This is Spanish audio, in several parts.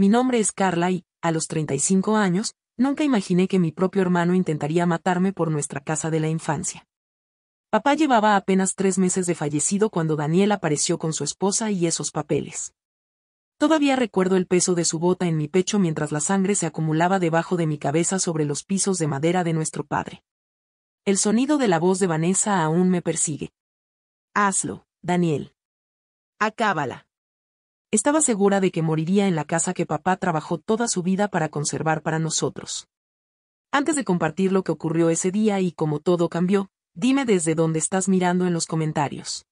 mi nombre es Carla y, a los 35 años, nunca imaginé que mi propio hermano intentaría matarme por nuestra casa de la infancia. Papá llevaba apenas 3 meses de fallecido cuando Daniel apareció con su esposa y esos papeles. Todavía recuerdo el peso de su bota en mi pecho mientras la sangre se acumulaba debajo de mi cabeza sobre los pisos de madera de nuestro padre. El sonido de la voz de Vanessa aún me persigue. Hazlo, Daniel. Acábala. Estaba segura de que moriría en la casa que papá trabajó toda su vida para conservar para nosotros. Antes de compartir lo que ocurrió ese día y cómo todo cambió, dime desde dónde estás mirando en los comentarios.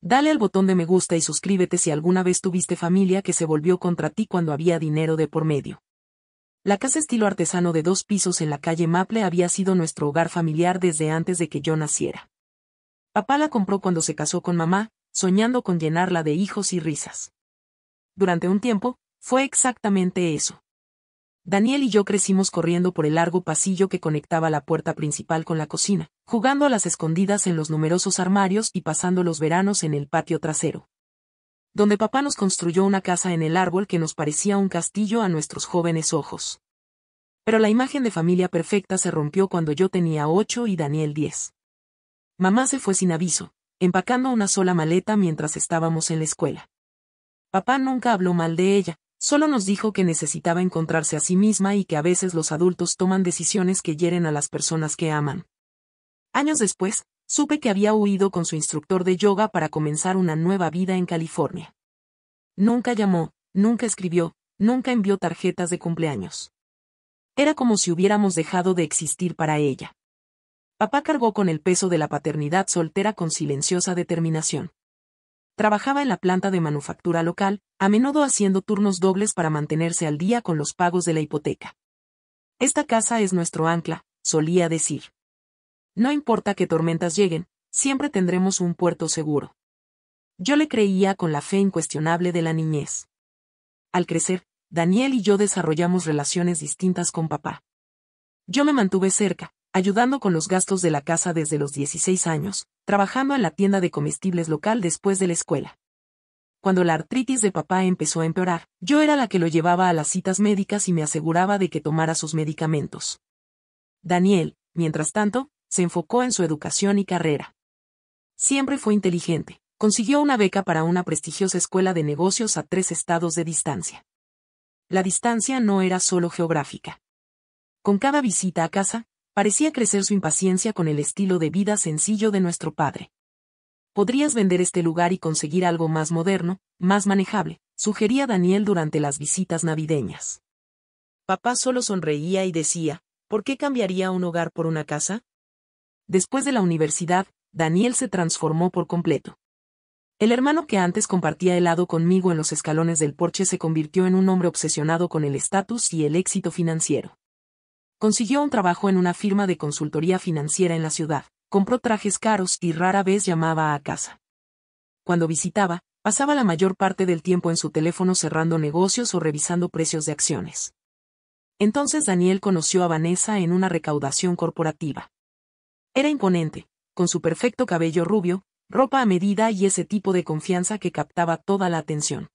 Dale al botón de me gusta y suscríbete si alguna vez tuviste familia que se volvió contra ti cuando había dinero de por medio. La casa estilo artesano de 2 pisos en la calle Maple había sido nuestro hogar familiar desde antes de que yo naciera. Papá la compró cuando se casó con mamá, soñando con llenarla de hijos y risas. Durante un tiempo, fue exactamente eso. Daniel y yo crecimos corriendo por el largo pasillo que conectaba la puerta principal con la cocina, jugando a las escondidas en los numerosos armarios y pasando los veranos en el patio trasero, donde papá nos construyó una casa en el árbol que nos parecía un castillo a nuestros jóvenes ojos. Pero la imagen de familia perfecta se rompió cuando yo tenía 8 y Daniel 10. Mamá se fue sin aviso, empacando una sola maleta mientras estábamos en la escuela. Papá nunca habló mal de ella, solo nos dijo que necesitaba encontrarse a sí misma y que a veces los adultos toman decisiones que hieren a las personas que aman. Años después, supe que había huido con su instructor de yoga para comenzar una nueva vida en California. Nunca llamó, nunca escribió, nunca envió tarjetas de cumpleaños. Era como si hubiéramos dejado de existir para ella. Papá cargó con el peso de la paternidad soltera con silenciosa determinación. Trabajaba en la planta de manufactura local, a menudo haciendo turnos dobles para mantenerse al día con los pagos de la hipoteca. Esta casa es nuestro ancla, solía decir. No importa qué tormentas lleguen, siempre tendremos un puerto seguro. Yo le creía con la fe incuestionable de la niñez. Al crecer, Daniel y yo desarrollamos relaciones distintas con papá. Yo me mantuve cerca, ayudando con los gastos de la casa desde los 16 años, trabajando en la tienda de comestibles local después de la escuela. Cuando la artritis de papá empezó a empeorar, yo era la que lo llevaba a las citas médicas y me aseguraba de que tomara sus medicamentos. Daniel, mientras tanto, se enfocó en su educación y carrera. Siempre fue inteligente, consiguió una beca para una prestigiosa escuela de negocios a 3 estados de distancia. La distancia no era solo geográfica. Con cada visita a casa, parecía crecer su impaciencia con el estilo de vida sencillo de nuestro padre. Podrías vender este lugar y conseguir algo más moderno, más manejable, sugería Daniel durante las visitas navideñas. Papá solo sonreía y decía, ¿por qué cambiaría un hogar por una casa? Después de la universidad, Daniel se transformó por completo. El hermano que antes compartía helado conmigo en los escalones del porche se convirtió en un hombre obsesionado con el estatus y el éxito financiero. Consiguió un trabajo en una firma de consultoría financiera en la ciudad, compró trajes caros y rara vez llamaba a casa. Cuando visitaba, pasaba la mayor parte del tiempo en su teléfono cerrando negocios o revisando precios de acciones. Entonces Daniel conoció a Vanessa en una recaudación corporativa. Era imponente, con su perfecto cabello rubio, ropa a medida y ese tipo de confianza que captaba toda la atención.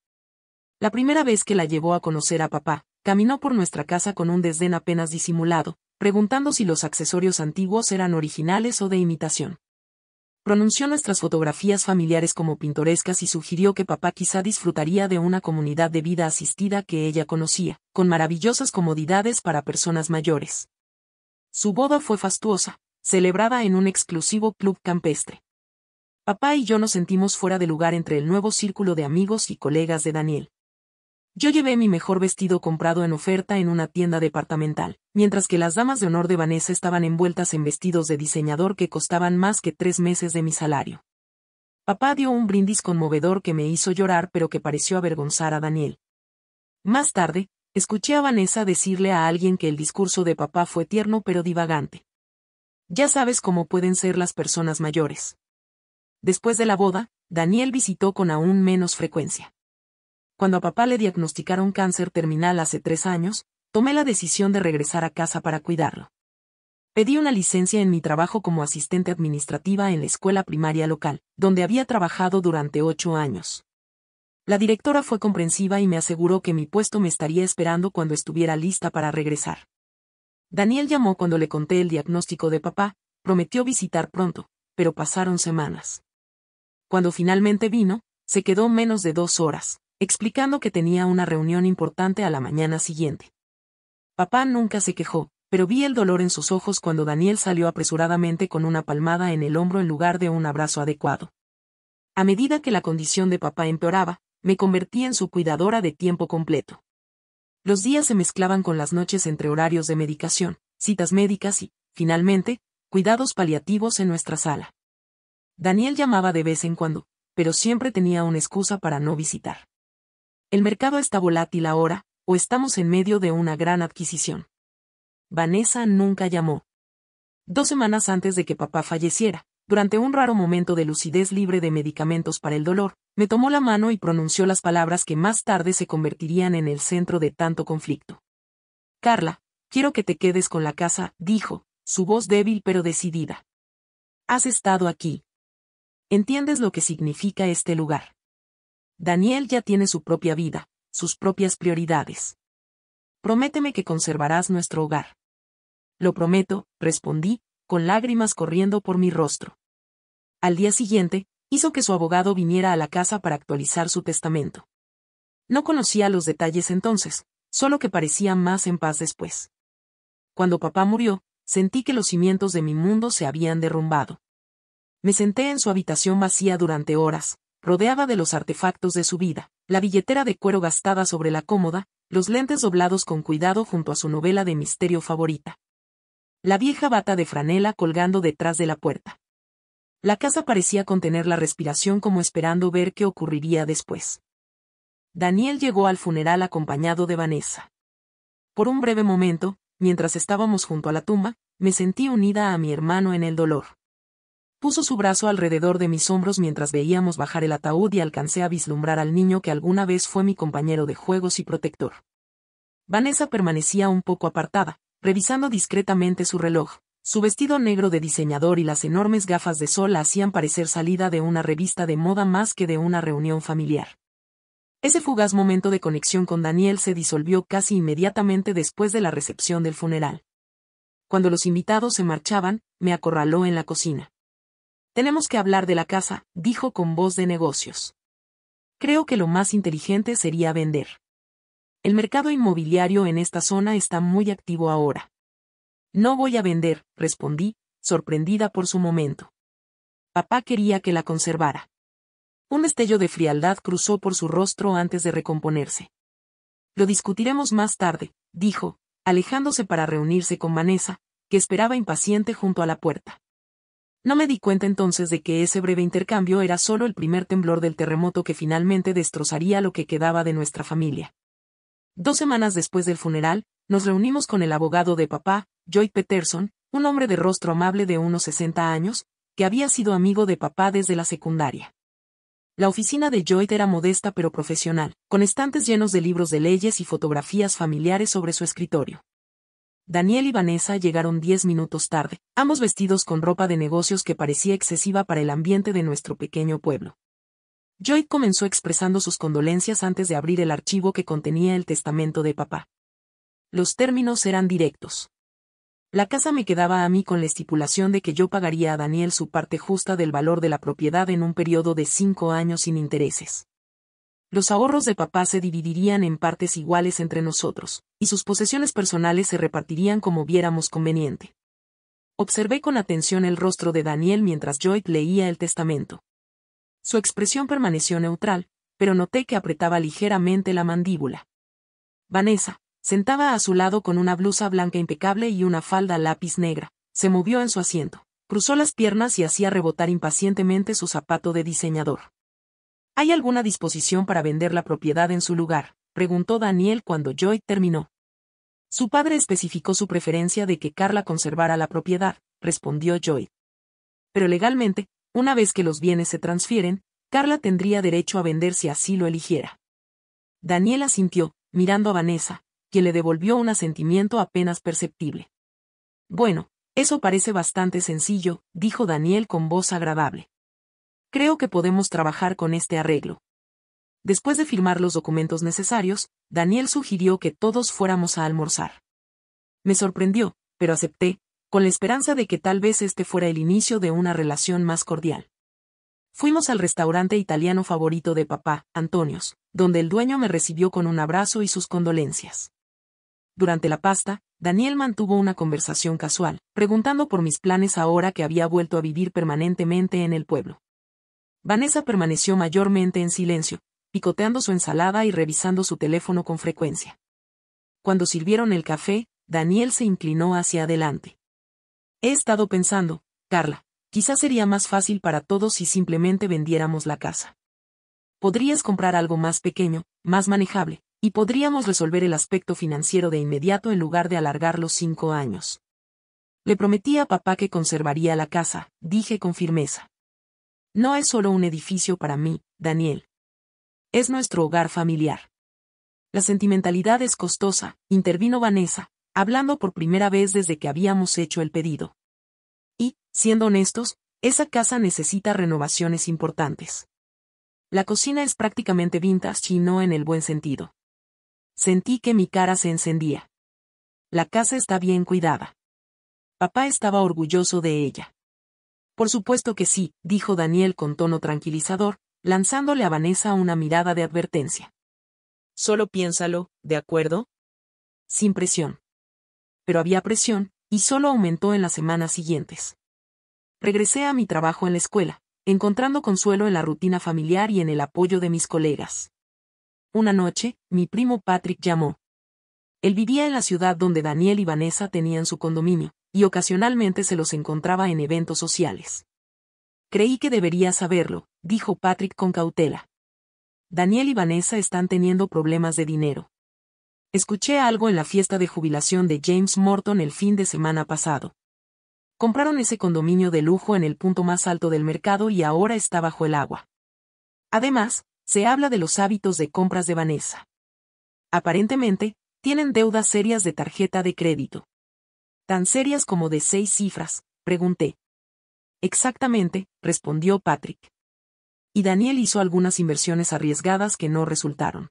La primera vez que la llevó a conocer a papá, caminó por nuestra casa con un desdén apenas disimulado, preguntando si los accesorios antiguos eran originales o de imitación. Pronunció nuestras fotografías familiares como pintorescas y sugirió que papá quizá disfrutaría de una comunidad de vida asistida que ella conocía, con maravillosas comodidades para personas mayores. Su boda fue fastuosa, celebrada en un exclusivo club campestre. Papá y yo nos sentimos fuera de lugar entre el nuevo círculo de amigos y colegas de Daniel. Yo llevé mi mejor vestido comprado en oferta en una tienda departamental, mientras que las damas de honor de Vanessa estaban envueltas en vestidos de diseñador que costaban más que 3 meses de mi salario. Papá dio un brindis conmovedor que me hizo llorar pero que pareció avergonzar a Daniel. Más tarde, escuché a Vanessa decirle a alguien que el discurso de papá fue tierno pero divagante. Ya sabes cómo pueden ser las personas mayores. Después de la boda, Daniel visitó con aún menos frecuencia. Cuando a papá le diagnosticaron cáncer terminal hace 3 años, tomé la decisión de regresar a casa para cuidarlo. Pedí una licencia en mi trabajo como asistente administrativa en la escuela primaria local, donde había trabajado durante 8 años. La directora fue comprensiva y me aseguró que mi puesto me estaría esperando cuando estuviera lista para regresar. Daniel llamó cuando le conté el diagnóstico de papá, prometió visitar pronto, pero pasaron semanas. Cuando finalmente vino, se quedó menos de 2 horas, explicando que tenía una reunión importante a la mañana siguiente. Papá nunca se quejó, pero vi el dolor en sus ojos cuando Daniel salió apresuradamente con una palmada en el hombro en lugar de un abrazo adecuado. A medida que la condición de papá empeoraba, me convertí en su cuidadora de tiempo completo. Los días se mezclaban con las noches entre horarios de medicación, citas médicas y, finalmente, cuidados paliativos en nuestra sala. Daniel llamaba de vez en cuando, pero siempre tenía una excusa para no visitar. El mercado está volátil ahora, o estamos en medio de una gran adquisición. Vanessa nunca llamó. 2 semanas antes de que papá falleciera, durante un raro momento de lucidez libre de medicamentos para el dolor, me tomó la mano y pronunció las palabras que más tarde se convertirían en el centro de tanto conflicto. Carla, quiero que te quedes con la casa, dijo, su voz débil pero decidida. Has estado aquí. ¿Entiendes lo que significa este lugar? Daniel ya tiene su propia vida, sus propias prioridades. Prométeme que conservarás nuestro hogar. Lo prometo, respondí, con lágrimas corriendo por mi rostro. Al día siguiente, hizo que su abogado viniera a la casa para actualizar su testamento. No conocía los detalles entonces, solo que parecía más en paz después. Cuando papá murió, sentí que los cimientos de mi mundo se habían derrumbado. Me senté en su habitación vacía durante horas, rodeada de los artefactos de su vida, la billetera de cuero gastada sobre la cómoda, los lentes doblados con cuidado junto a su novela de misterio favorita. La vieja bata de franela colgando detrás de la puerta. La casa parecía contener la respiración como esperando ver qué ocurriría después. Daniel llegó al funeral acompañado de Vanessa. Por un breve momento, mientras estábamos junto a la tumba, me sentí unida a mi hermano en el dolor. Puso su brazo alrededor de mis hombros mientras veíamos bajar el ataúd y alcancé a vislumbrar al niño que alguna vez fue mi compañero de juegos y protector. Vanessa permanecía un poco apartada, revisando discretamente su reloj. Su vestido negro de diseñador y las enormes gafas de sol la hacían parecer salida de una revista de moda más que de una reunión familiar. Ese fugaz momento de conexión con Daniel se disolvió casi inmediatamente después de la recepción del funeral. Cuando los invitados se marchaban, me acorraló en la cocina. Tenemos que hablar de la casa, dijo con voz de negocios. Creo que lo más inteligente sería vender. El mercado inmobiliario en esta zona está muy activo ahora. No voy a vender, respondí, sorprendida por su momento. Papá quería que la conservara. Un destello de frialdad cruzó por su rostro antes de recomponerse. Lo discutiremos más tarde, dijo, alejándose para reunirse con Vanessa, que esperaba impaciente junto a la puerta. No me di cuenta entonces de que ese breve intercambio era solo el primer temblor del terremoto que finalmente destrozaría lo que quedaba de nuestra familia. 2 semanas después del funeral, nos reunimos con el abogado de papá, Joy Peterson, un hombre de rostro amable de unos 60 años, que había sido amigo de papá desde la secundaria. La oficina de Joy era modesta pero profesional, con estantes llenos de libros de leyes y fotografías familiares sobre su escritorio. Daniel y Vanessa llegaron 10 minutos tarde, ambos vestidos con ropa de negocios que parecía excesiva para el ambiente de nuestro pequeño pueblo. Joy comenzó expresando sus condolencias antes de abrir el archivo que contenía el testamento de papá. Los términos eran directos. La casa me quedaba a mí con la estipulación de que yo pagaría a Daniel su parte justa del valor de la propiedad en un periodo de 5 años sin intereses. Los ahorros de papá se dividirían en partes iguales entre nosotros, y sus posesiones personales se repartirían como viéramos conveniente. Observé con atención el rostro de Daniel mientras Joy leía el testamento. Su expresión permaneció neutral, pero noté que apretaba ligeramente la mandíbula. Vanessa, sentada a su lado con una blusa blanca impecable y una falda lápiz negra, se movió en su asiento, cruzó las piernas y hacía rebotar impacientemente su zapato de diseñador. ¿Hay alguna disposición para vender la propiedad en su lugar?, preguntó Daniel cuando Joy terminó. Su padre especificó su preferencia de que Carla conservara la propiedad, respondió Joy. Pero legalmente, una vez que los bienes se transfieren, Carla tendría derecho a vender si así lo eligiera. Daniel asintió, mirando a Vanessa, quien le devolvió un asentimiento apenas perceptible. Bueno, eso parece bastante sencillo, dijo Daniel con voz agradable. Creo que podemos trabajar con este arreglo. Después de firmar los documentos necesarios, Daniel sugirió que todos fuéramos a almorzar. Me sorprendió, pero acepté, con la esperanza de que tal vez este fuera el inicio de una relación más cordial. Fuimos al restaurante italiano favorito de papá, Antonio's, donde el dueño me recibió con un abrazo y sus condolencias. Durante la pasta, Daniel mantuvo una conversación casual, preguntando por mis planes ahora que había vuelto a vivir permanentemente en el pueblo. Vanessa permaneció mayormente en silencio, picoteando su ensalada y revisando su teléfono con frecuencia. Cuando sirvieron el café, Daniel se inclinó hacia adelante. He estado pensando, Carla, quizás sería más fácil para todos si simplemente vendiéramos la casa. Podrías comprar algo más pequeño, más manejable, y podríamos resolver el aspecto financiero de inmediato en lugar de alargar los 5 años. Le prometí a papá que conservaría la casa, dije con firmeza. No es solo un edificio para mí, Daniel. Es nuestro hogar familiar. La sentimentalidad es costosa, intervino Vanessa, hablando por primera vez desde que habíamos hecho el pedido. Y, siendo honestos, esa casa necesita renovaciones importantes. La cocina es prácticamente vintage y no en el buen sentido. Sentí que mi cara se encendía. La casa está bien cuidada. Papá estaba orgulloso de ella. Por supuesto que sí, dijo Daniel con tono tranquilizador, lanzándole a Vanessa una mirada de advertencia. Solo piénsalo, ¿de acuerdo? Sin presión. Pero había presión, y solo aumentó en las semanas siguientes. Regresé a mi trabajo en la escuela, encontrando consuelo en la rutina familiar y en el apoyo de mis colegas. Una noche, mi primo Patrick llamó. Él vivía en la ciudad donde Daniel y Vanessa tenían su condominio, y ocasionalmente se los encontraba en eventos sociales. Creí que debería saberlo, dijo Patrick con cautela. Daniel y Vanessa están teniendo problemas de dinero. Escuché algo en la fiesta de jubilación de James Morton el fin de semana pasado. Compraron ese condominio de lujo en el punto más alto del mercado y ahora está bajo el agua. Además, se habla de los hábitos de compras de Vanessa. Aparentemente, tienen deudas serias de tarjeta de crédito. ¿Tan serias como de 6 cifras?, pregunté. Exactamente, respondió Patrick. Y Daniel hizo algunas inversiones arriesgadas que no resultaron.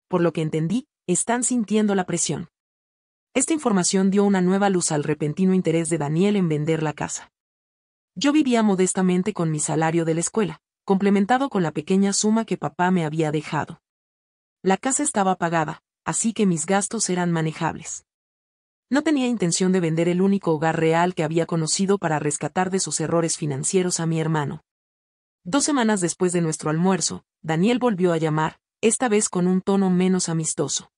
Por lo que entendí, están sintiendo la presión. Esta información dio una nueva luz al repentino interés de Daniel en vender la casa. Yo vivía modestamente con mi salario de la escuela, complementado con la pequeña suma que papá me había dejado. La casa estaba pagada, así que mis gastos eran manejables. No tenía intención de vender el único hogar real que había conocido para rescatar de sus errores financieros a mi hermano. 2 semanas después de nuestro almuerzo, Daniel volvió a llamar, esta vez con un tono menos amistoso.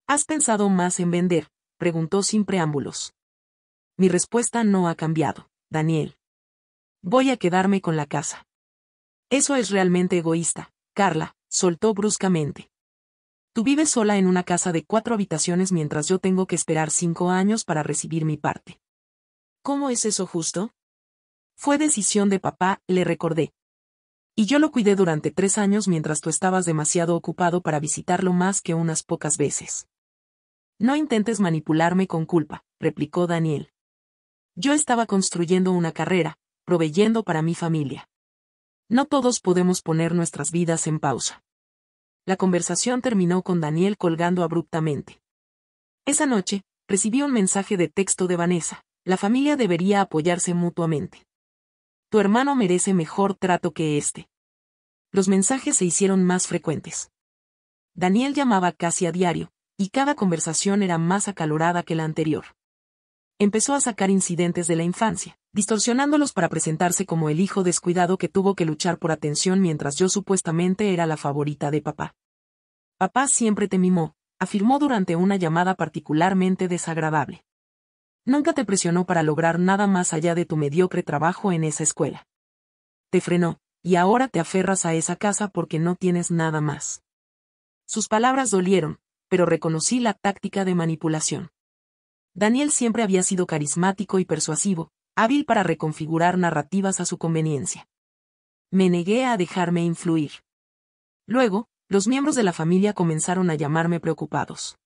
¿Has pensado más en vender?, preguntó sin preámbulos. Mi respuesta no ha cambiado, Daniel. Voy a quedarme con la casa. Eso es realmente egoísta, Carla, soltó bruscamente. Tú vives sola en una casa de 4 habitaciones mientras yo tengo que esperar 5 años para recibir mi parte. ¿Cómo es eso justo? Fue decisión de papá, le recordé. Y yo lo cuidé durante 3 años mientras tú estabas demasiado ocupado para visitarlo más que unas pocas veces. No intentes manipularme con culpa, replicó Daniel. Yo estaba construyendo una carrera, proveyendo para mi familia. No todos podemos poner nuestras vidas en pausa. La conversación terminó con Daniel colgando abruptamente. Esa noche, recibí un mensaje de texto de Vanessa. La familia debería apoyarse mutuamente. Tu hermano merece mejor trato que este. Los mensajes se hicieron más frecuentes. Daniel llamaba casi a diario, y cada conversación era más acalorada que la anterior. Empezó a sacar incidentes de la infancia, distorsionándolos para presentarse como el hijo descuidado que tuvo que luchar por atención mientras yo supuestamente era la favorita de papá. Papá siempre te mimó, afirmó durante una llamada particularmente desagradable. Nunca te presionó para lograr nada más allá de tu mediocre trabajo en esa escuela. Te frenó, y ahora te aferras a esa casa porque no tienes nada más. Sus palabras dolieron, pero reconocí la táctica de manipulación. Daniel siempre había sido carismático y persuasivo, hábil para reconfigurar narrativas a su conveniencia. Me negué a dejarme influir. Luego, los miembros de la familia comenzaron a llamarme preocupados.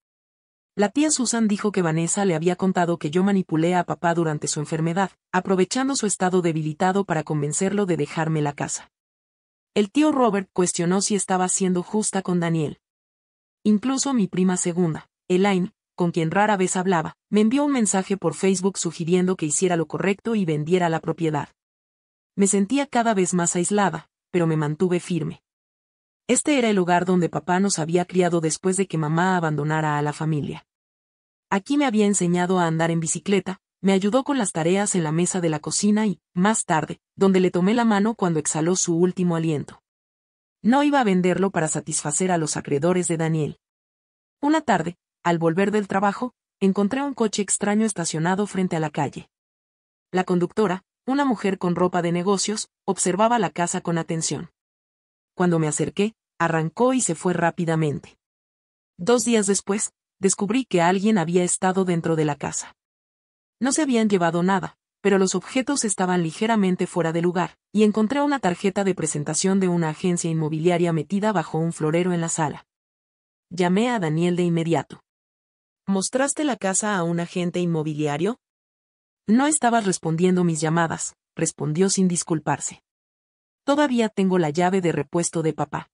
La tía Susan dijo que Vanessa le había contado que yo manipulé a papá durante su enfermedad, aprovechando su estado debilitado para convencerlo de dejarme la casa. El tío Robert cuestionó si estaba siendo justa con Daniel. Incluso mi prima segunda, Elaine, con quien rara vez hablaba, me envió un mensaje por Facebook sugiriendo que hiciera lo correcto y vendiera la propiedad. Me sentía cada vez más aislada, pero me mantuve firme. Este era el hogar donde papá nos había criado después de que mamá abandonara a la familia. Aquí me había enseñado a andar en bicicleta, me ayudó con las tareas en la mesa de la cocina y, más tarde, donde le tomé la mano cuando exhaló su último aliento. No iba a venderlo para satisfacer a los acreedores de Daniel. Una tarde, al volver del trabajo, encontré un coche extraño estacionado frente a la calle. La conductora, una mujer con ropa de negocios, observaba la casa con atención. Cuando me acerqué, arrancó y se fue rápidamente. 2 días después, descubrí que alguien había estado dentro de la casa. No se habían llevado nada, pero los objetos estaban ligeramente fuera de lugar, y encontré una tarjeta de presentación de una agencia inmobiliaria metida bajo un florero en la sala. Llamé a Daniel de inmediato. ¿Mostraste la casa a un agente inmobiliario? No estabas respondiendo mis llamadas, respondió sin disculparse. Todavía tengo la llave de repuesto de papá.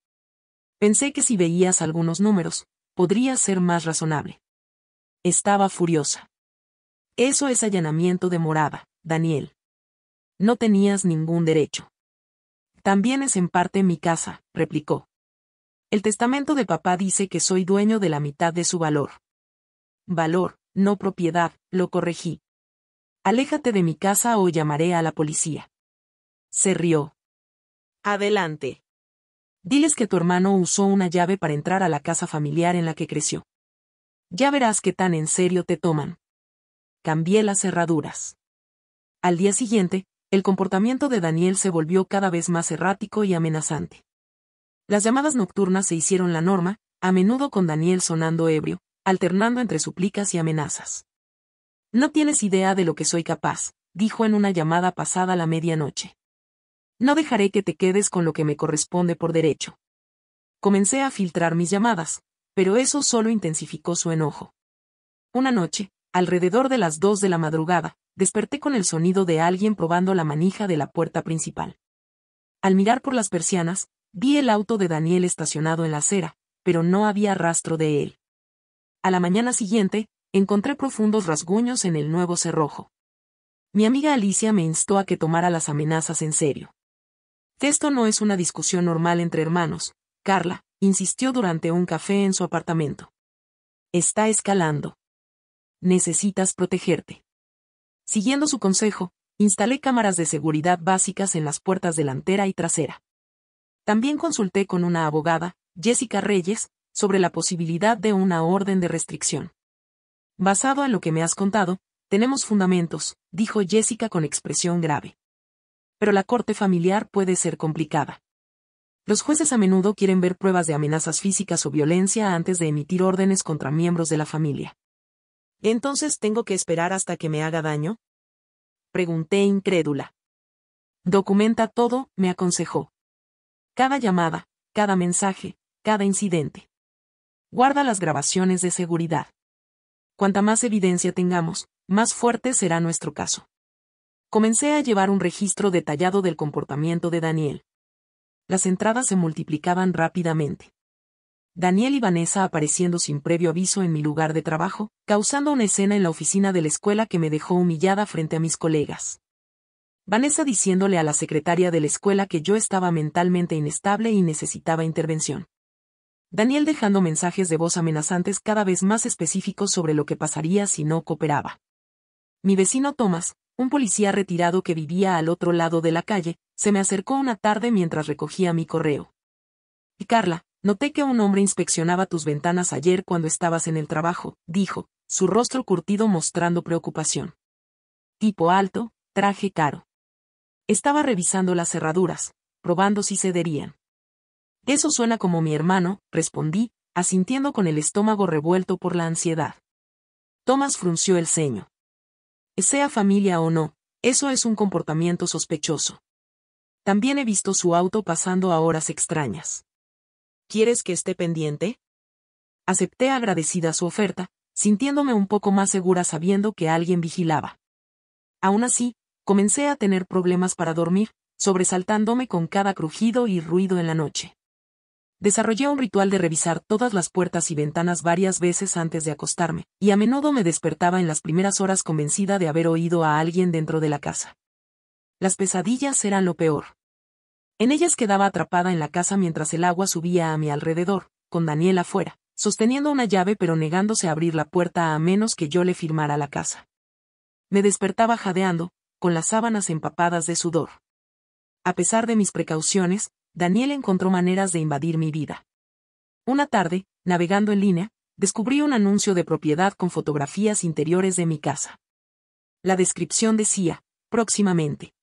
Pensé que si veías algunos números, podría ser más razonable. Estaba furiosa. Eso es allanamiento de morada, Daniel. No tenías ningún derecho. También es en parte mi casa, replicó. El testamento de papá dice que soy dueño de la mitad de su valor. Valor, no propiedad, lo corregí. Aléjate de mi casa o llamaré a la policía. Se rió. Adelante. Diles que tu hermano usó una llave para entrar a la casa familiar en la que creció. Ya verás qué tan en serio te toman. Cambié las cerraduras. Al día siguiente, el comportamiento de Daniel se volvió cada vez más errático y amenazante. Las llamadas nocturnas se hicieron la norma, a menudo con Daniel sonando ebrio, alternando entre súplicas y amenazas. No tienes idea de lo que soy capaz, dijo en una llamada pasada la medianoche. No dejaré que te quedes con lo que me corresponde por derecho. Comencé a filtrar mis llamadas, pero eso solo intensificó su enojo. Una noche, alrededor de las 2 de la madrugada, desperté con el sonido de alguien probando la manija de la puerta principal. Al mirar por las persianas, vi el auto de Daniel estacionado en la acera, pero no había rastro de él. A la mañana siguiente, encontré profundos rasguños en el nuevo cerrojo. Mi amiga Alicia me instó a que tomara las amenazas en serio. Esto no es una discusión normal entre hermanos, Carla, insistió durante un café en su apartamento. Está escalando. Necesitas protegerte. Siguiendo su consejo, instalé cámaras de seguridad básicas en las puertas delantera y trasera. También consulté con una abogada, Jessica Reyes, sobre la posibilidad de una orden de restricción. Basado en lo que me has contado, tenemos fundamentos, dijo Jessica con expresión grave. Pero la corte familiar puede ser complicada. Los jueces a menudo quieren ver pruebas de amenazas físicas o violencia antes de emitir órdenes contra miembros de la familia. ¿Entonces tengo que esperar hasta que me haga daño? Pregunté incrédula. Documenta todo, me aconsejó. Cada llamada, cada mensaje, cada incidente. Guarda las grabaciones de seguridad. Cuanta más evidencia tengamos, más fuerte será nuestro caso. Comencé a llevar un registro detallado del comportamiento de Daniel. Las entradas se multiplicaban rápidamente. Daniel y Vanessa apareciendo sin previo aviso en mi lugar de trabajo, causando una escena en la oficina de la escuela que me dejó humillada frente a mis colegas. Vanessa diciéndole a la secretaria de la escuela que yo estaba mentalmente inestable y necesitaba intervención. Daniel dejando mensajes de voz amenazantes cada vez más específicos sobre lo que pasaría si no cooperaba. Mi vecino Thomas, un policía retirado que vivía al otro lado de la calle, se me acercó una tarde mientras recogía mi correo. Y Carla, noté que un hombre inspeccionaba tus ventanas ayer cuando estabas en el trabajo, dijo, su rostro curtido mostrando preocupación. Tipo alto, traje caro. Estaba revisando las cerraduras, probando si cederían. Eso suena como mi hermano, respondí, asintiendo con el estómago revuelto por la ansiedad. Thomas frunció el ceño. Sea familia o no, eso es un comportamiento sospechoso. También he visto su auto pasando a horas extrañas. ¿Quieres que esté pendiente? Acepté agradecida su oferta, sintiéndome un poco más segura sabiendo que alguien vigilaba. Aún así, comencé a tener problemas para dormir, sobresaltándome con cada crujido y ruido en la noche. Desarrollé un ritual de revisar todas las puertas y ventanas varias veces antes de acostarme, y a menudo me despertaba en las primeras horas convencida de haber oído a alguien dentro de la casa. Las pesadillas eran lo peor. En ellas quedaba atrapada en la casa mientras el agua subía a mi alrededor, con Daniel afuera, sosteniendo una llave pero negándose a abrir la puerta a menos que yo le firmara la casa. Me despertaba jadeando, con las sábanas empapadas de sudor. A pesar de mis precauciones, Daniel encontró maneras de invadir mi vida. Una tarde, navegando en línea, descubrí un anuncio de propiedad con fotografías interiores de mi casa. La descripción decía, próximamente.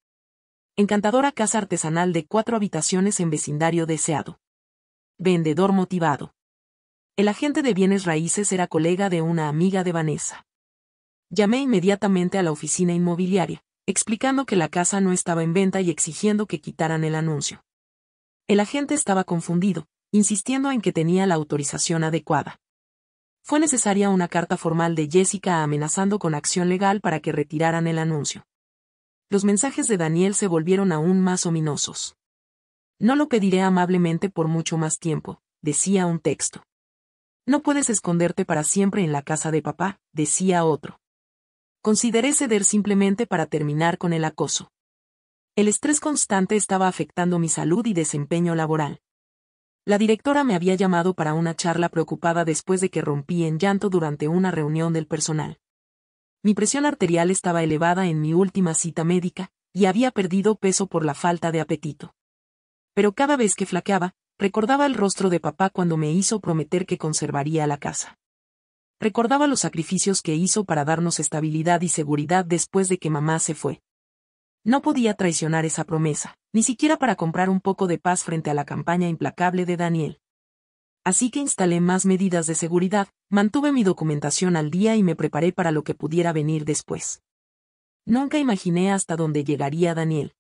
Encantadora casa artesanal de 4 habitaciones en vecindario deseado. Vendedor motivado. El agente de bienes raíces era colega de una amiga de Vanessa. Llamé inmediatamente a la oficina inmobiliaria, explicando que la casa no estaba en venta y exigiendo que quitaran el anuncio. El agente estaba confundido, insistiendo en que tenía la autorización adecuada. Fue necesaria una carta formal de Jessica amenazando con acción legal para que retiraran el anuncio. Los mensajes de Daniel se volvieron aún más ominosos. No lo pediré amablemente por mucho más tiempo, decía un texto. No puedes esconderte para siempre en la casa de papá, decía otro. Consideré ceder simplemente para terminar con el acoso. El estrés constante estaba afectando mi salud y desempeño laboral. La directora me había llamado para una charla preocupada después de que rompí en llanto durante una reunión del personal. Mi presión arterial estaba elevada en mi última cita médica, y había perdido peso por la falta de apetito. Pero cada vez que flaqueaba, recordaba el rostro de papá cuando me hizo prometer que conservaría la casa. Recordaba los sacrificios que hizo para darnos estabilidad y seguridad después de que mamá se fue. No podía traicionar esa promesa, ni siquiera para comprar un poco de paz frente a la campaña implacable de Daniel. Así que instalé más medidas de seguridad, mantuve mi documentación al día y me preparé para lo que pudiera venir después. Nunca imaginé hasta dónde llegaría Daniel.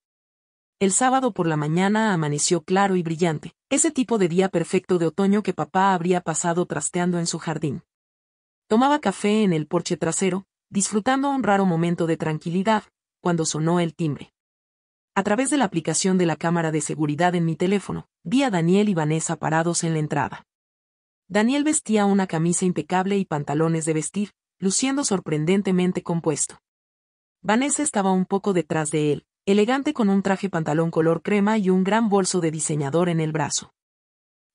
El sábado por la mañana amaneció claro y brillante, ese tipo de día perfecto de otoño que papá habría pasado trasteando en su jardín. Tomaba café en el porche trasero, disfrutando un raro momento de tranquilidad, cuando sonó el timbre. A través de la aplicación de la cámara de seguridad en mi teléfono, vi a Daniel y Vanessa parados en la entrada. Daniel vestía una camisa impecable y pantalones de vestir, luciendo sorprendentemente compuesto. Vanessa estaba un poco detrás de él, elegante con un traje pantalón color crema y un gran bolso de diseñador en el brazo.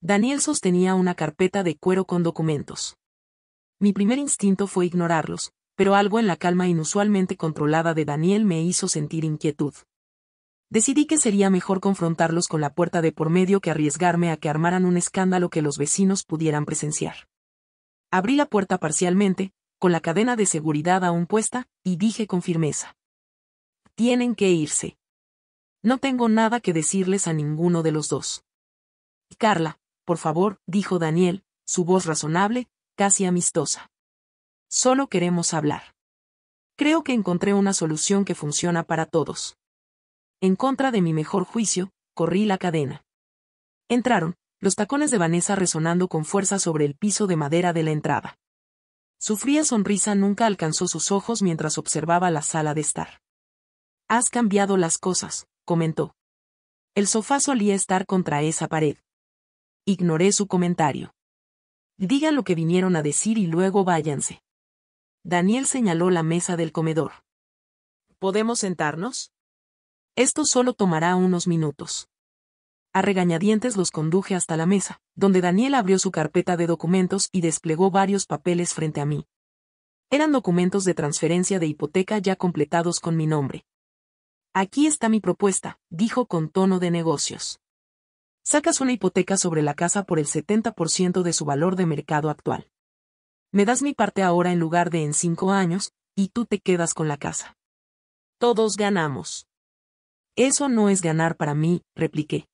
Daniel sostenía una carpeta de cuero con documentos. Mi primer instinto fue ignorarlos, pero algo en la calma inusualmente controlada de Daniel me hizo sentir inquietud. Decidí que sería mejor confrontarlos con la puerta de por medio que arriesgarme a que armaran un escándalo que los vecinos pudieran presenciar. Abrí la puerta parcialmente, con la cadena de seguridad aún puesta, y dije con firmeza: tienen que irse. No tengo nada que decirles a ninguno de los dos. Carla, por favor, dijo Daniel, su voz razonable, casi amistosa. Solo queremos hablar. Creo que encontré una solución que funciona para todos. En contra de mi mejor juicio, corrí la cadena. Entraron, los tacones de Vanessa resonando con fuerza sobre el piso de madera de la entrada. Su fría sonrisa nunca alcanzó sus ojos mientras observaba la sala de estar. Has cambiado las cosas, comentó. El sofá solía estar contra esa pared. Ignoré su comentario. Digan lo que vinieron a decir y luego váyanse. Daniel señaló la mesa del comedor. ¿Podemos sentarnos? Esto solo tomará unos minutos. A regañadientes los conduje hasta la mesa, donde Daniel abrió su carpeta de documentos y desplegó varios papeles frente a mí. Eran documentos de transferencia de hipoteca ya completados con mi nombre. Aquí está mi propuesta, dijo con tono de negocios. Sacas una hipoteca sobre la casa por el 70% de su valor de mercado actual. Me das mi parte ahora en lugar de en 5 años, y tú te quedas con la casa. Todos ganamos. Eso no es ganar para mí, repliqué.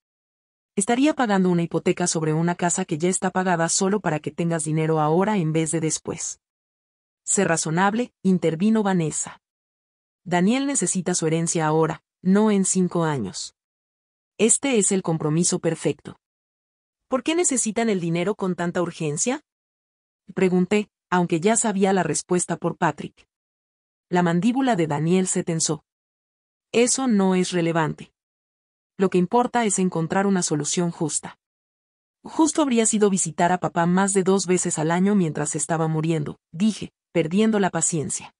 Estaría pagando una hipoteca sobre una casa que ya está pagada solo para que tengas dinero ahora en vez de después. Sé razonable, intervino Vanessa. Daniel necesita su herencia ahora, no en 5 años. Este es el compromiso perfecto. ¿Por qué necesitan el dinero con tanta urgencia? Pregunté, aunque ya sabía la respuesta por Patrick. La mandíbula de Daniel se tensó. Eso no es relevante. lo que importa es encontrar una solución justa. Justo habría sido visitar a papá más de 2 veces al año mientras estaba muriendo, dije, perdiendo la paciencia.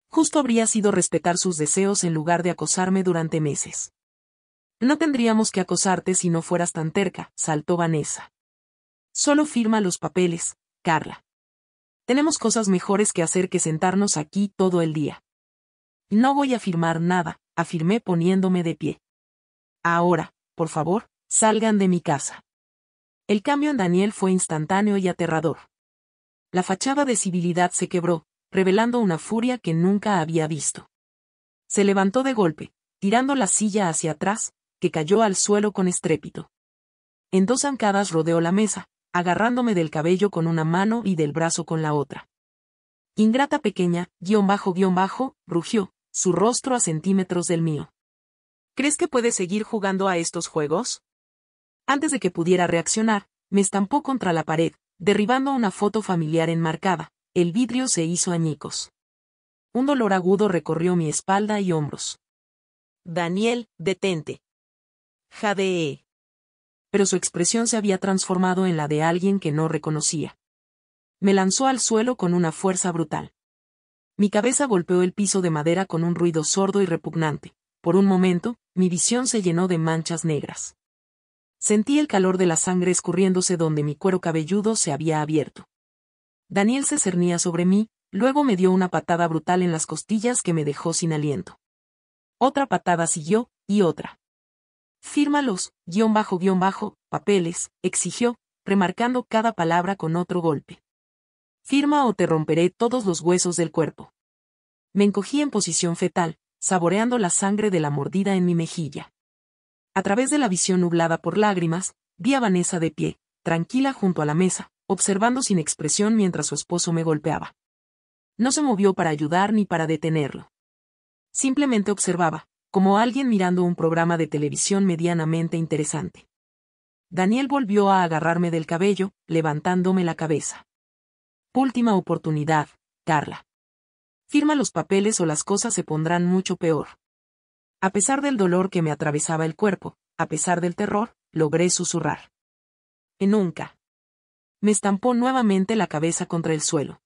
Justo habría sido respetar sus deseos en lugar de acosarme durante meses. No tendríamos que acosarte si no fueras tan terca, saltó Vanessa. Solo firma los papeles, Carla. Tenemos cosas mejores que hacer que sentarnos aquí todo el día. No voy a firmar nada, afirmé poniéndome de pie. Ahora, por favor, salgan de mi casa. El cambio en Daniel fue instantáneo y aterrador. La fachada de civilidad se quebró, revelando una furia que nunca había visto. Se levantó de golpe, tirando la silla hacia atrás, que cayó al suelo con estrépito. En 2 zancadas rodeó la mesa, agarrándome del cabello con una mano y del brazo con la otra. Ingrata pequeña, rugió, su rostro a centímetros del mío. ¿Crees que puedes seguir jugando a estos juegos? Antes de que pudiera reaccionar, me estampó contra la pared, derribando una foto familiar enmarcada. El vidrio se hizo añicos. Un dolor agudo recorrió mi espalda y hombros. Daniel, detente. Jadeé. Pero su expresión se había transformado en la de alguien que no reconocía. Me lanzó al suelo con una fuerza brutal. Mi cabeza golpeó el piso de madera con un ruido sordo y repugnante. Por un momento, mi visión se llenó de manchas negras. Sentí el calor de la sangre escurriéndose donde mi cuero cabelludo se había abierto. Daniel se cernía sobre mí, luego me dio una patada brutal en las costillas que me dejó sin aliento. Otra patada siguió, y otra. Fírmalos, papeles, exigió, remarcando cada palabra con otro golpe. Firma o te romperé todos los huesos del cuerpo. Me encogí en posición fetal, saboreando la sangre de la mordida en mi mejilla. A través de la visión nublada por lágrimas, vi a Vanessa de pie, tranquila junto a la mesa, observando sin expresión mientras su esposo me golpeaba. No se movió para ayudar ni para detenerlo. Simplemente observaba, como alguien mirando un programa de televisión medianamente interesante. Daniel volvió a agarrarme del cabello, levantándome la cabeza. Última oportunidad, Carla. Firma los papeles o las cosas se pondrán mucho peor. A pesar del dolor que me atravesaba el cuerpo, a pesar del terror, logré susurrar. Nunca. Me estampó nuevamente la cabeza contra el suelo.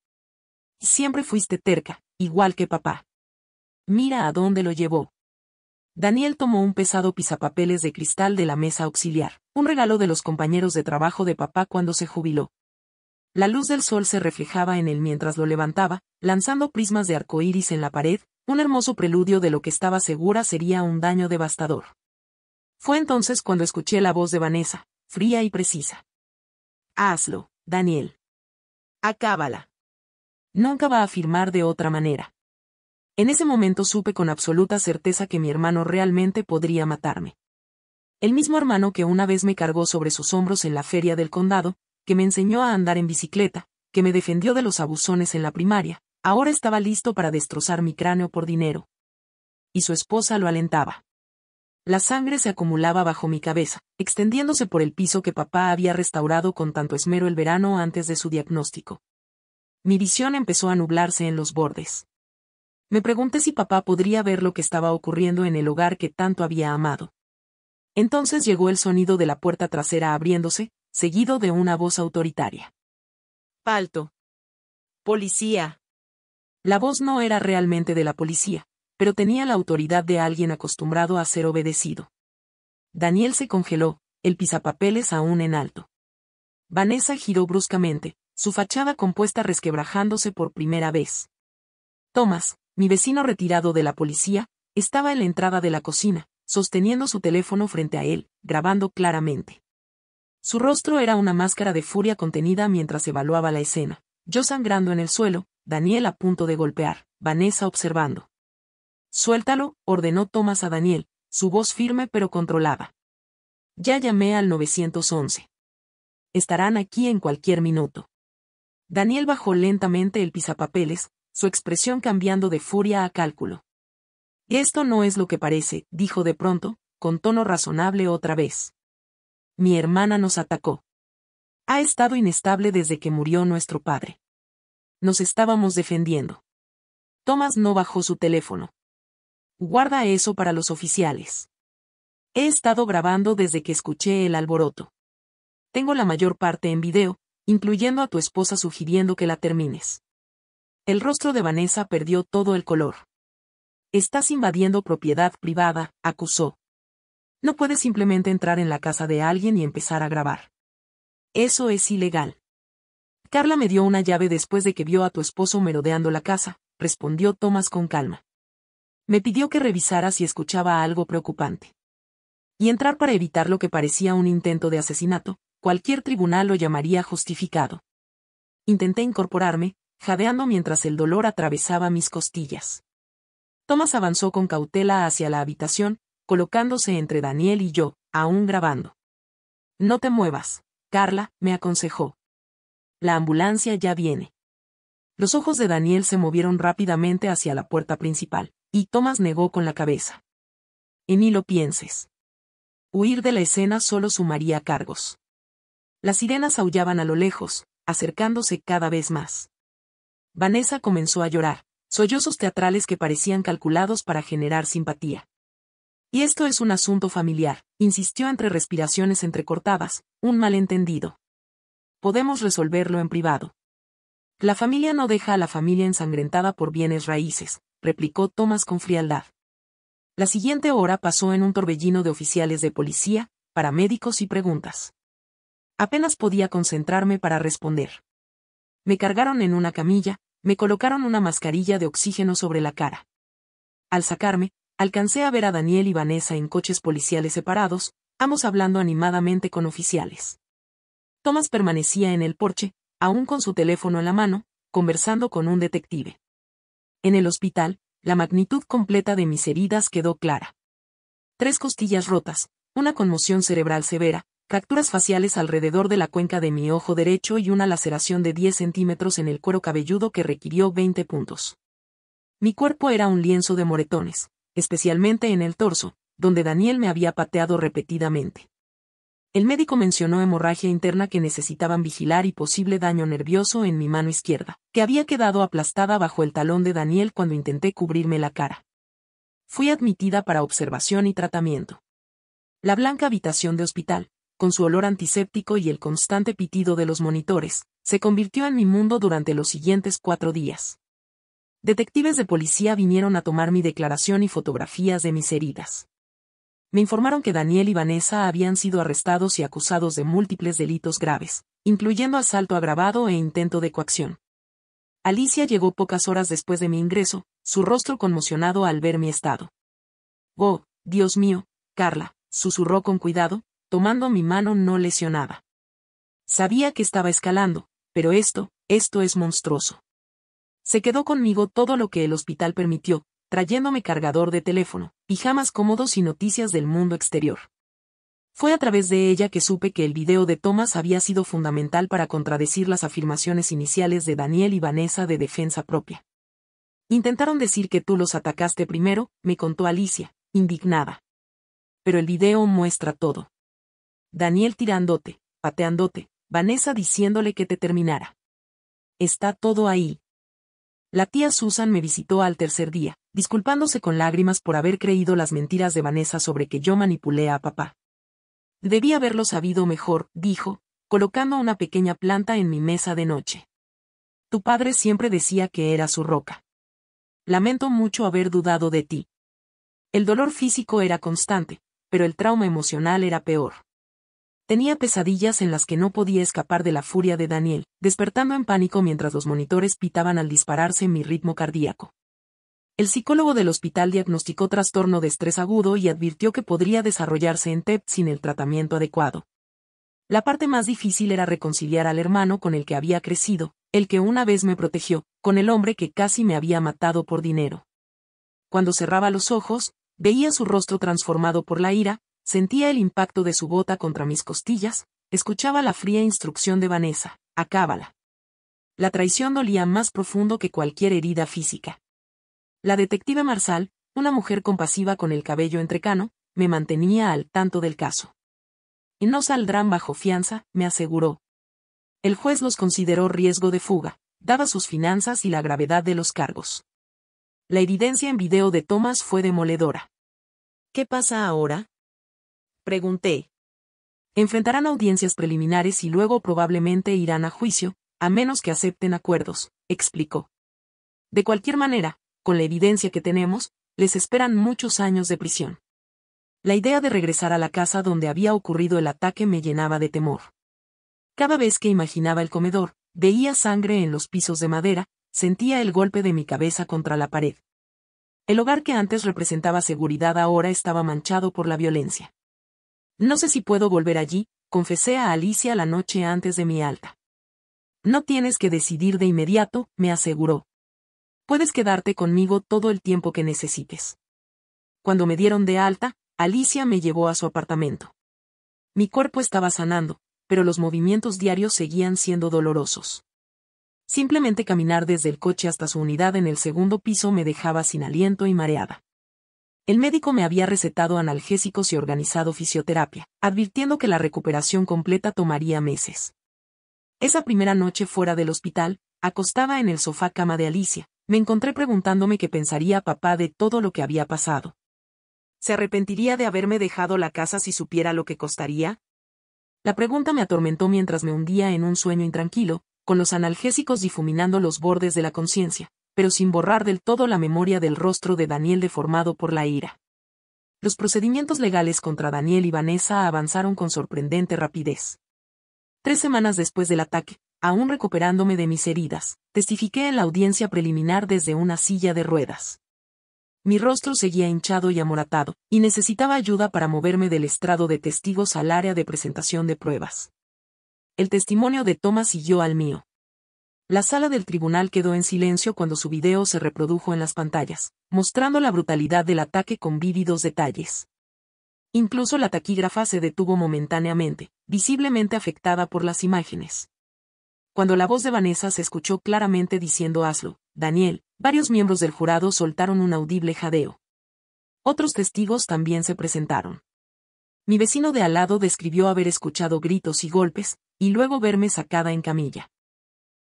Siempre fuiste terca, igual que papá. Mira a dónde lo llevó. Daniel tomó un pesado pisapapeles de cristal de la mesa auxiliar, un regalo de los compañeros de trabajo de papá cuando se jubiló. La luz del sol se reflejaba en él mientras lo levantaba, lanzando prismas de arcoíris en la pared, un hermoso preludio de lo que estaba segura sería un daño devastador. Fue entonces cuando escuché la voz de Vanessa, fría y precisa. Hazlo, Daniel. Acábala. Nunca va a firmar de otra manera. En ese momento supe con absoluta certeza que mi hermano realmente podría matarme. El mismo hermano que una vez me cargó sobre sus hombros en la feria del condado, que me enseñó a andar en bicicleta, que me defendió de los abusones en la primaria, ahora estaba listo para destrozar mi cráneo por dinero. Y su esposa lo alentaba. La sangre se acumulaba bajo mi cabeza, extendiéndose por el piso que papá había restaurado con tanto esmero el verano antes de su diagnóstico. Mi visión empezó a nublarse en los bordes. Me pregunté si papá podría ver lo que estaba ocurriendo en el hogar que tanto había amado. Entonces llegó el sonido de la puerta trasera abriéndose, seguido de una voz autoritaria. Palto. Policía. La voz no era realmente de la policía, pero tenía la autoridad de alguien acostumbrado a ser obedecido. Daniel se congeló, el pisapapeles aún en alto. Vanessa giró bruscamente, su fachada compuesta resquebrajándose por primera vez. Thomas, mi vecino retirado de la policía, estaba en la entrada de la cocina, sosteniendo su teléfono frente a él, grabando claramente. Su rostro era una máscara de furia contenida mientras evaluaba la escena, yo sangrando en el suelo, Daniel a punto de golpear, Vanessa observando. Suéltalo, ordenó Thomas a Daniel, su voz firme pero controlada. Ya llamé al 911. Estarán aquí en cualquier minuto. Daniel bajó lentamente el pisapapeles, su expresión cambiando de furia a cálculo. Esto no es lo que parece, dijo de pronto, con tono razonable otra vez. Mi hermana nos atacó. Ha estado inestable desde que murió nuestro padre. Nos estábamos defendiendo. Thomas no bajó su teléfono. Guarda eso para los oficiales. He estado grabando desde que escuché el alboroto. Tengo la mayor parte en video, incluyendo a tu esposa sugiriendo que la termines. El rostro de Vanessa perdió todo el color. Estás invadiendo propiedad privada, acusó. No puedes simplemente entrar en la casa de alguien y empezar a grabar. Eso es ilegal. Carla me dio una llave después de que vio a tu esposo merodeando la casa, respondió Thomas con calma. Me pidió que revisara si escuchaba algo preocupante. Y entrar para evitar lo que parecía un intento de asesinato, cualquier tribunal lo llamaría justificado. Intenté incorporarme, jadeando mientras el dolor atravesaba mis costillas. Thomas avanzó con cautela hacia la habitación, colocándose entre Daniel y yo, aún grabando. No te muevas, Carla, me aconsejó. La ambulancia ya viene. Los ojos de Daniel se movieron rápidamente hacia la puerta principal, y Thomas negó con la cabeza. Ni lo pienses. Huir de la escena solo sumaría cargos. Las sirenas aullaban a lo lejos, acercándose cada vez más. Vanessa comenzó a llorar, sollozos teatrales que parecían calculados para generar simpatía. Y esto es un asunto familiar, insistió entre respiraciones entrecortadas, un malentendido. Podemos resolverlo en privado. La familia no deja a la familia ensangrentada por bienes raíces, replicó Thomas con frialdad. La siguiente hora pasó en un torbellino de oficiales de policía, paramédicos y preguntas. Apenas podía concentrarme para responder. Me cargaron en una camilla, me colocaron una mascarilla de oxígeno sobre la cara. Al sacarme, alcancé a ver a Daniel y Vanessa en coches policiales separados, ambos hablando animadamente con oficiales. Thomas permanecía en el porche, aún con su teléfono en la mano, conversando con un detective. En el hospital, la magnitud completa de mis heridas quedó clara. 3 costillas rotas, una conmoción cerebral severa, fracturas faciales alrededor de la cuenca de mi ojo derecho y una laceración de 10 centímetros en el cuero cabelludo que requirió 20 puntos. Mi cuerpo era un lienzo de moretones, especialmente en el torso, donde Daniel me había pateado repetidamente. El médico mencionó hemorragia interna que necesitaban vigilar y posible daño nervioso en mi mano izquierda, que había quedado aplastada bajo el talón de Daniel cuando intenté cubrirme la cara. Fui admitida para observación y tratamiento. La blanca habitación de hospital, con su olor antiséptico y el constante pitido de los monitores, se convirtió en mi mundo durante los siguientes 4 días. Detectives de policía vinieron a tomar mi declaración y fotografías de mis heridas. Me informaron que Daniel y Vanessa habían sido arrestados y acusados de múltiples delitos graves, incluyendo asalto agravado e intento de coacción. Alicia llegó pocas horas después de mi ingreso, su rostro conmocionado al ver mi estado. «Oh, Dios mío, Carla», susurró con cuidado, tomando mi mano no lesionada. Sabía que estaba escalando, pero esto es monstruoso. Se quedó conmigo todo lo que el hospital permitió, trayéndome cargador de teléfono, pijamas cómodos y noticias del mundo exterior. Fue a través de ella que supe que el video de Thomas había sido fundamental para contradecir las afirmaciones iniciales de Daniel y Vanessa de defensa propia. Intentaron decir que tú los atacaste primero, me contó Alicia, indignada. Pero el video muestra todo. Daniel tirándote, pateándote, Vanessa diciéndole que te terminara. Está todo ahí. La tía Susan me visitó al tercer día, disculpándose con lágrimas por haber creído las mentiras de Vanessa sobre que yo manipulé a papá. Debí haberlo sabido mejor, dijo, colocando una pequeña planta en mi mesa de noche. Tu padre siempre decía que era su roca. Lamento mucho haber dudado de ti. El dolor físico era constante, pero el trauma emocional era peor. Tenía pesadillas en las que no podía escapar de la furia de Daniel, despertando en pánico mientras los monitores pitaban al dispararse mi ritmo cardíaco. El psicólogo del hospital diagnosticó trastorno de estrés agudo y advirtió que podría desarrollarse en TEP sin el tratamiento adecuado. La parte más difícil era reconciliar al hermano con el que había crecido, el que una vez me protegió, con el hombre que casi me había matado por dinero. Cuando cerraba los ojos, veía su rostro transformado por la ira, sentía el impacto de su bota contra mis costillas, escuchaba la fría instrucción de Vanessa, acábala. La traición dolía más profundo que cualquier herida física. La detective Marsal, una mujer compasiva con el cabello entrecano, me mantenía al tanto del caso. Y no saldrán bajo fianza, me aseguró. El juez los consideró riesgo de fuga, dada sus finanzas y la gravedad de los cargos. La evidencia en video de Thomas fue demoledora. ¿Qué pasa ahora? Pregunté. Enfrentarán audiencias preliminares y luego probablemente irán a juicio, a menos que acepten acuerdos, explicó. De cualquier manera, con la evidencia que tenemos, les esperan muchos años de prisión. La idea de regresar a la casa donde había ocurrido el ataque me llenaba de temor. Cada vez que imaginaba el comedor, veía sangre en los pisos de madera, sentía el golpe de mi cabeza contra la pared. El hogar que antes representaba seguridad ahora estaba manchado por la violencia. No sé si puedo volver allí, confesé a Alicia la noche antes de mi alta. No tienes que decidir de inmediato, me aseguró. Puedes quedarte conmigo todo el tiempo que necesites. Cuando me dieron de alta, Alicia me llevó a su apartamento. Mi cuerpo estaba sanando, pero los movimientos diarios seguían siendo dolorosos. Simplemente caminar desde el coche hasta su unidad en el segundo piso me dejaba sin aliento y mareada. El médico me había recetado analgésicos y organizado fisioterapia, advirtiendo que la recuperación completa tomaría meses. Esa primera noche fuera del hospital, acostada en el sofá cama de Alicia, me encontré preguntándome qué pensaría papá de todo lo que había pasado. ¿Se arrepentiría de haberme dejado la casa si supiera lo que costaría? La pregunta me atormentó mientras me hundía en un sueño intranquilo, con los analgésicos difuminando los bordes de la conciencia, pero sin borrar del todo la memoria del rostro de Daniel deformado por la ira. Los procedimientos legales contra Daniel y Vanessa avanzaron con sorprendente rapidez. 3 semanas después del ataque, aún recuperándome de mis heridas, testifiqué en la audiencia preliminar desde una silla de ruedas. Mi rostro seguía hinchado y amoratado, y necesitaba ayuda para moverme del estrado de testigos al área de presentación de pruebas. El testimonio de Thomas siguió al mío. La sala del tribunal quedó en silencio cuando su video se reprodujo en las pantallas, mostrando la brutalidad del ataque con vívidos detalles. Incluso la taquígrafa se detuvo momentáneamente, visiblemente afectada por las imágenes. Cuando la voz de Vanessa se escuchó claramente diciendo hazlo, Daniel, varios miembros del jurado soltaron un audible jadeo. Otros testigos también se presentaron. Mi vecino de al lado describió haber escuchado gritos y golpes, y luego verme sacada en camilla.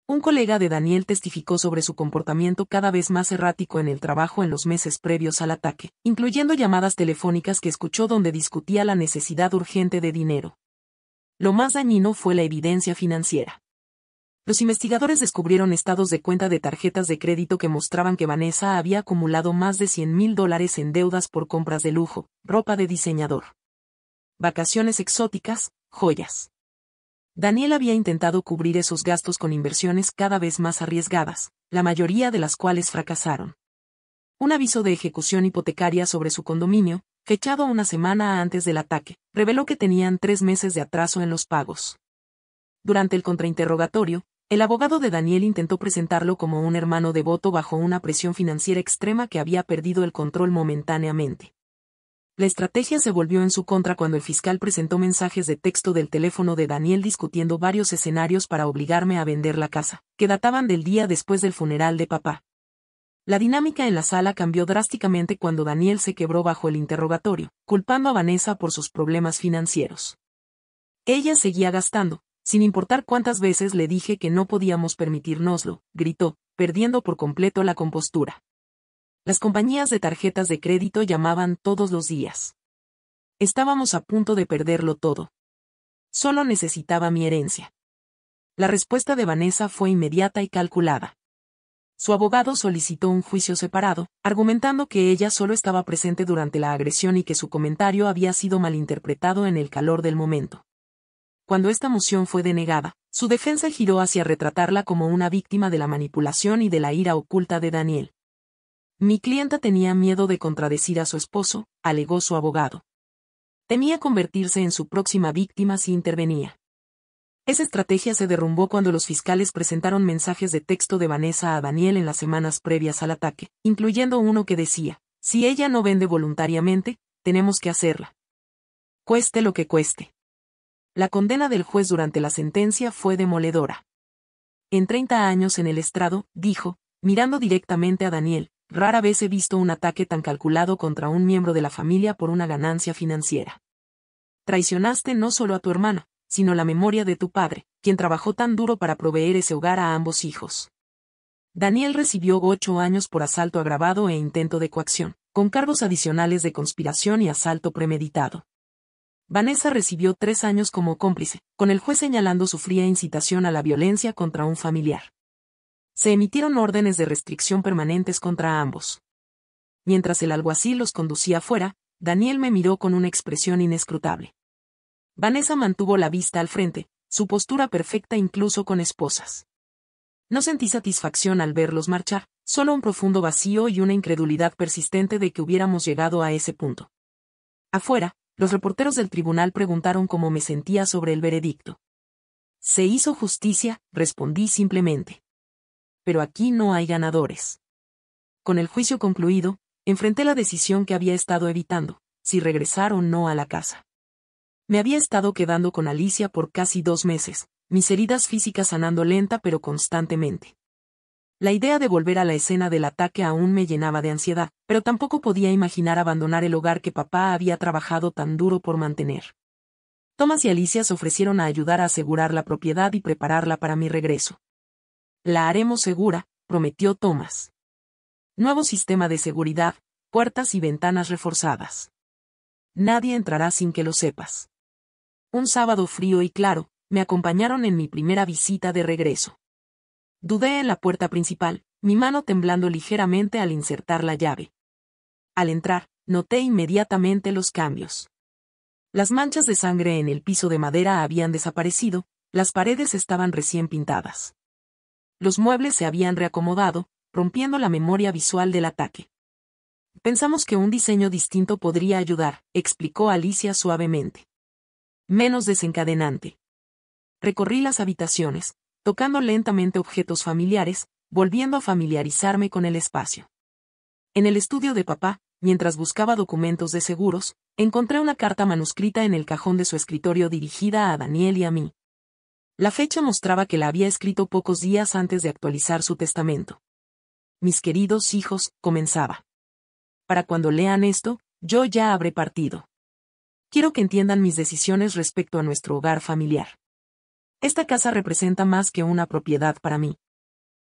Un colega de Daniel testificó sobre su comportamiento cada vez más errático en el trabajo en los meses previos al ataque, incluyendo llamadas telefónicas que escuchó donde discutía la necesidad urgente de dinero. Lo más dañino fue la evidencia financiera. Los investigadores descubrieron estados de cuenta de tarjetas de crédito que mostraban que Vanessa había acumulado más de $100,000 en deudas por compras de lujo, ropa de diseñador, vacaciones exóticas, joyas. Daniel había intentado cubrir esos gastos con inversiones cada vez más arriesgadas, la mayoría de las cuales fracasaron. Un aviso de ejecución hipotecaria sobre su condominio, fechado una semana antes del ataque, reveló que tenían 3 meses de atraso en los pagos. Durante el contrainterrogatorio, el abogado de Daniel intentó presentarlo como un hermano devoto bajo una presión financiera extrema que había perdido el control momentáneamente. La estrategia se volvió en su contra cuando el fiscal presentó mensajes de texto del teléfono de Daniel discutiendo varios escenarios para obligarme a vender la casa, que databan del día después del funeral de papá. La dinámica en la sala cambió drásticamente cuando Daniel se quebró bajo el interrogatorio, culpando a Vanessa por sus problemas financieros. Ella seguía gastando, sin importar cuántas veces le dije que no podíamos permitírnoslo, gritó, perdiendo por completo la compostura. Las compañías de tarjetas de crédito llamaban todos los días. Estábamos a punto de perderlo todo. Solo necesitaba mi herencia. La respuesta de Vanessa fue inmediata y calculada. Su abogado solicitó un juicio separado, argumentando que ella solo estaba presente durante la agresión y que su comentario había sido malinterpretado en el calor del momento. Cuando esta moción fue denegada, su defensa giró hacia retratarla como una víctima de la manipulación y de la ira oculta de Daniel. Mi clienta tenía miedo de contradecir a su esposo, alegó su abogado. Temía convertirse en su próxima víctima si intervenía. Esa estrategia se derrumbó cuando los fiscales presentaron mensajes de texto de Vanessa a Daniel en las semanas previas al ataque, incluyendo uno que decía, si ella no vende voluntariamente, tenemos que hacerla. Cueste lo que cueste. La condena del juez durante la sentencia fue demoledora. En 30 años en el estrado, dijo, mirando directamente a Daniel, rara vez he visto un ataque tan calculado contra un miembro de la familia por una ganancia financiera. Traicionaste no solo a tu hermana, sino la memoria de tu padre, quien trabajó tan duro para proveer ese hogar a ambos hijos. Daniel recibió 8 años por asalto agravado e intento de coacción, con cargos adicionales de conspiración y asalto premeditado. Vanessa recibió 3 años como cómplice, con el juez señalando su fría incitación a la violencia contra un familiar. Se emitieron órdenes de restricción permanentes contra ambos. Mientras el alguacil los conducía afuera, Daniel me miró con una expresión inescrutable. Vanessa mantuvo la vista al frente, su postura perfecta incluso con esposas. No sentí satisfacción al verlos marchar, solo un profundo vacío y una incredulidad persistente de que hubiéramos llegado a ese punto. Afuera, los reporteros del tribunal preguntaron cómo me sentía sobre el veredicto. Se hizo justicia, respondí simplemente. Pero aquí no hay ganadores. Con el juicio concluido, enfrenté la decisión que había estado evitando, si regresar o no a la casa. Me había estado quedando con Alicia por casi 2 meses, mis heridas físicas sanando lenta pero constantemente. La idea de volver a la escena del ataque aún me llenaba de ansiedad, pero tampoco podía imaginar abandonar el hogar que papá había trabajado tan duro por mantener. Thomas y Alicia se ofrecieron a ayudar a asegurar la propiedad y prepararla para mi regreso. La haremos segura, prometió Thomas. Nuevo sistema de seguridad, puertas y ventanas reforzadas. Nadie entrará sin que lo sepas. Un sábado frío y claro, me acompañaron en mi primera visita de regreso. Dudé en la puerta principal, mi mano temblando ligeramente al insertar la llave. Al entrar, noté inmediatamente los cambios. Las manchas de sangre en el piso de madera habían desaparecido, las paredes estaban recién pintadas. Los muebles se habían reacomodado, rompiendo la memoria visual del ataque. Pensamos que un diseño distinto podría ayudar, explicó Alicia suavemente. Menos desencadenante. Recorrí las habitaciones, tocando lentamente objetos familiares, volviendo a familiarizarme con el espacio. En el estudio de papá, mientras buscaba documentos de seguros, encontré una carta manuscrita en el cajón de su escritorio dirigida a Daniel y a mí. La fecha mostraba que la había escrito pocos días antes de actualizar su testamento. Mis queridos hijos, comenzaba. Para cuando lean esto, yo ya habré partido. Quiero que entiendan mis decisiones respecto a nuestro hogar familiar. Esta casa representa más que una propiedad para mí.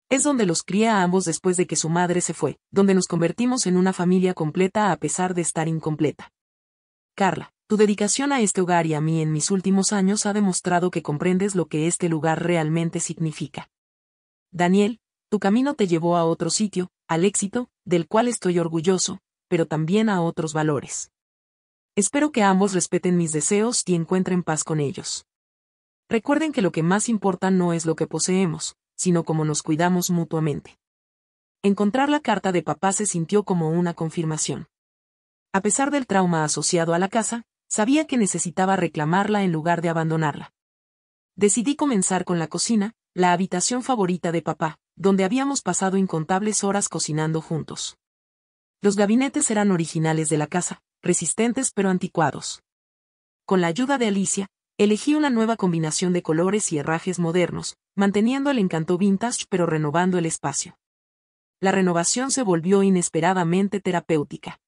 Es donde los crié a ambos después de que su madre se fue, donde nos convertimos en una familia completa a pesar de estar incompleta. Carla, tu dedicación a este hogar y a mí en mis últimos años ha demostrado que comprendes lo que este lugar realmente significa. Daniel, tu camino te llevó a otro sitio, al éxito, del cual estoy orgulloso, pero también a otros valores. Espero que ambos respeten mis deseos y encuentren paz con ellos. Recuerden que lo que más importa no es lo que poseemos, sino cómo nos cuidamos mutuamente. Encontrar la carta de papá se sintió como una confirmación. A pesar del trauma asociado a la casa, sabía que necesitaba reclamarla en lugar de abandonarla. Decidí comenzar con la cocina, la habitación favorita de papá, donde habíamos pasado incontables horas cocinando juntos. Los gabinetes eran originales de la casa, resistentes pero anticuados. Con la ayuda de Alicia, elegí una nueva combinación de colores y herrajes modernos, manteniendo el encanto vintage pero renovando el espacio. La renovación se volvió inesperadamente terapéutica.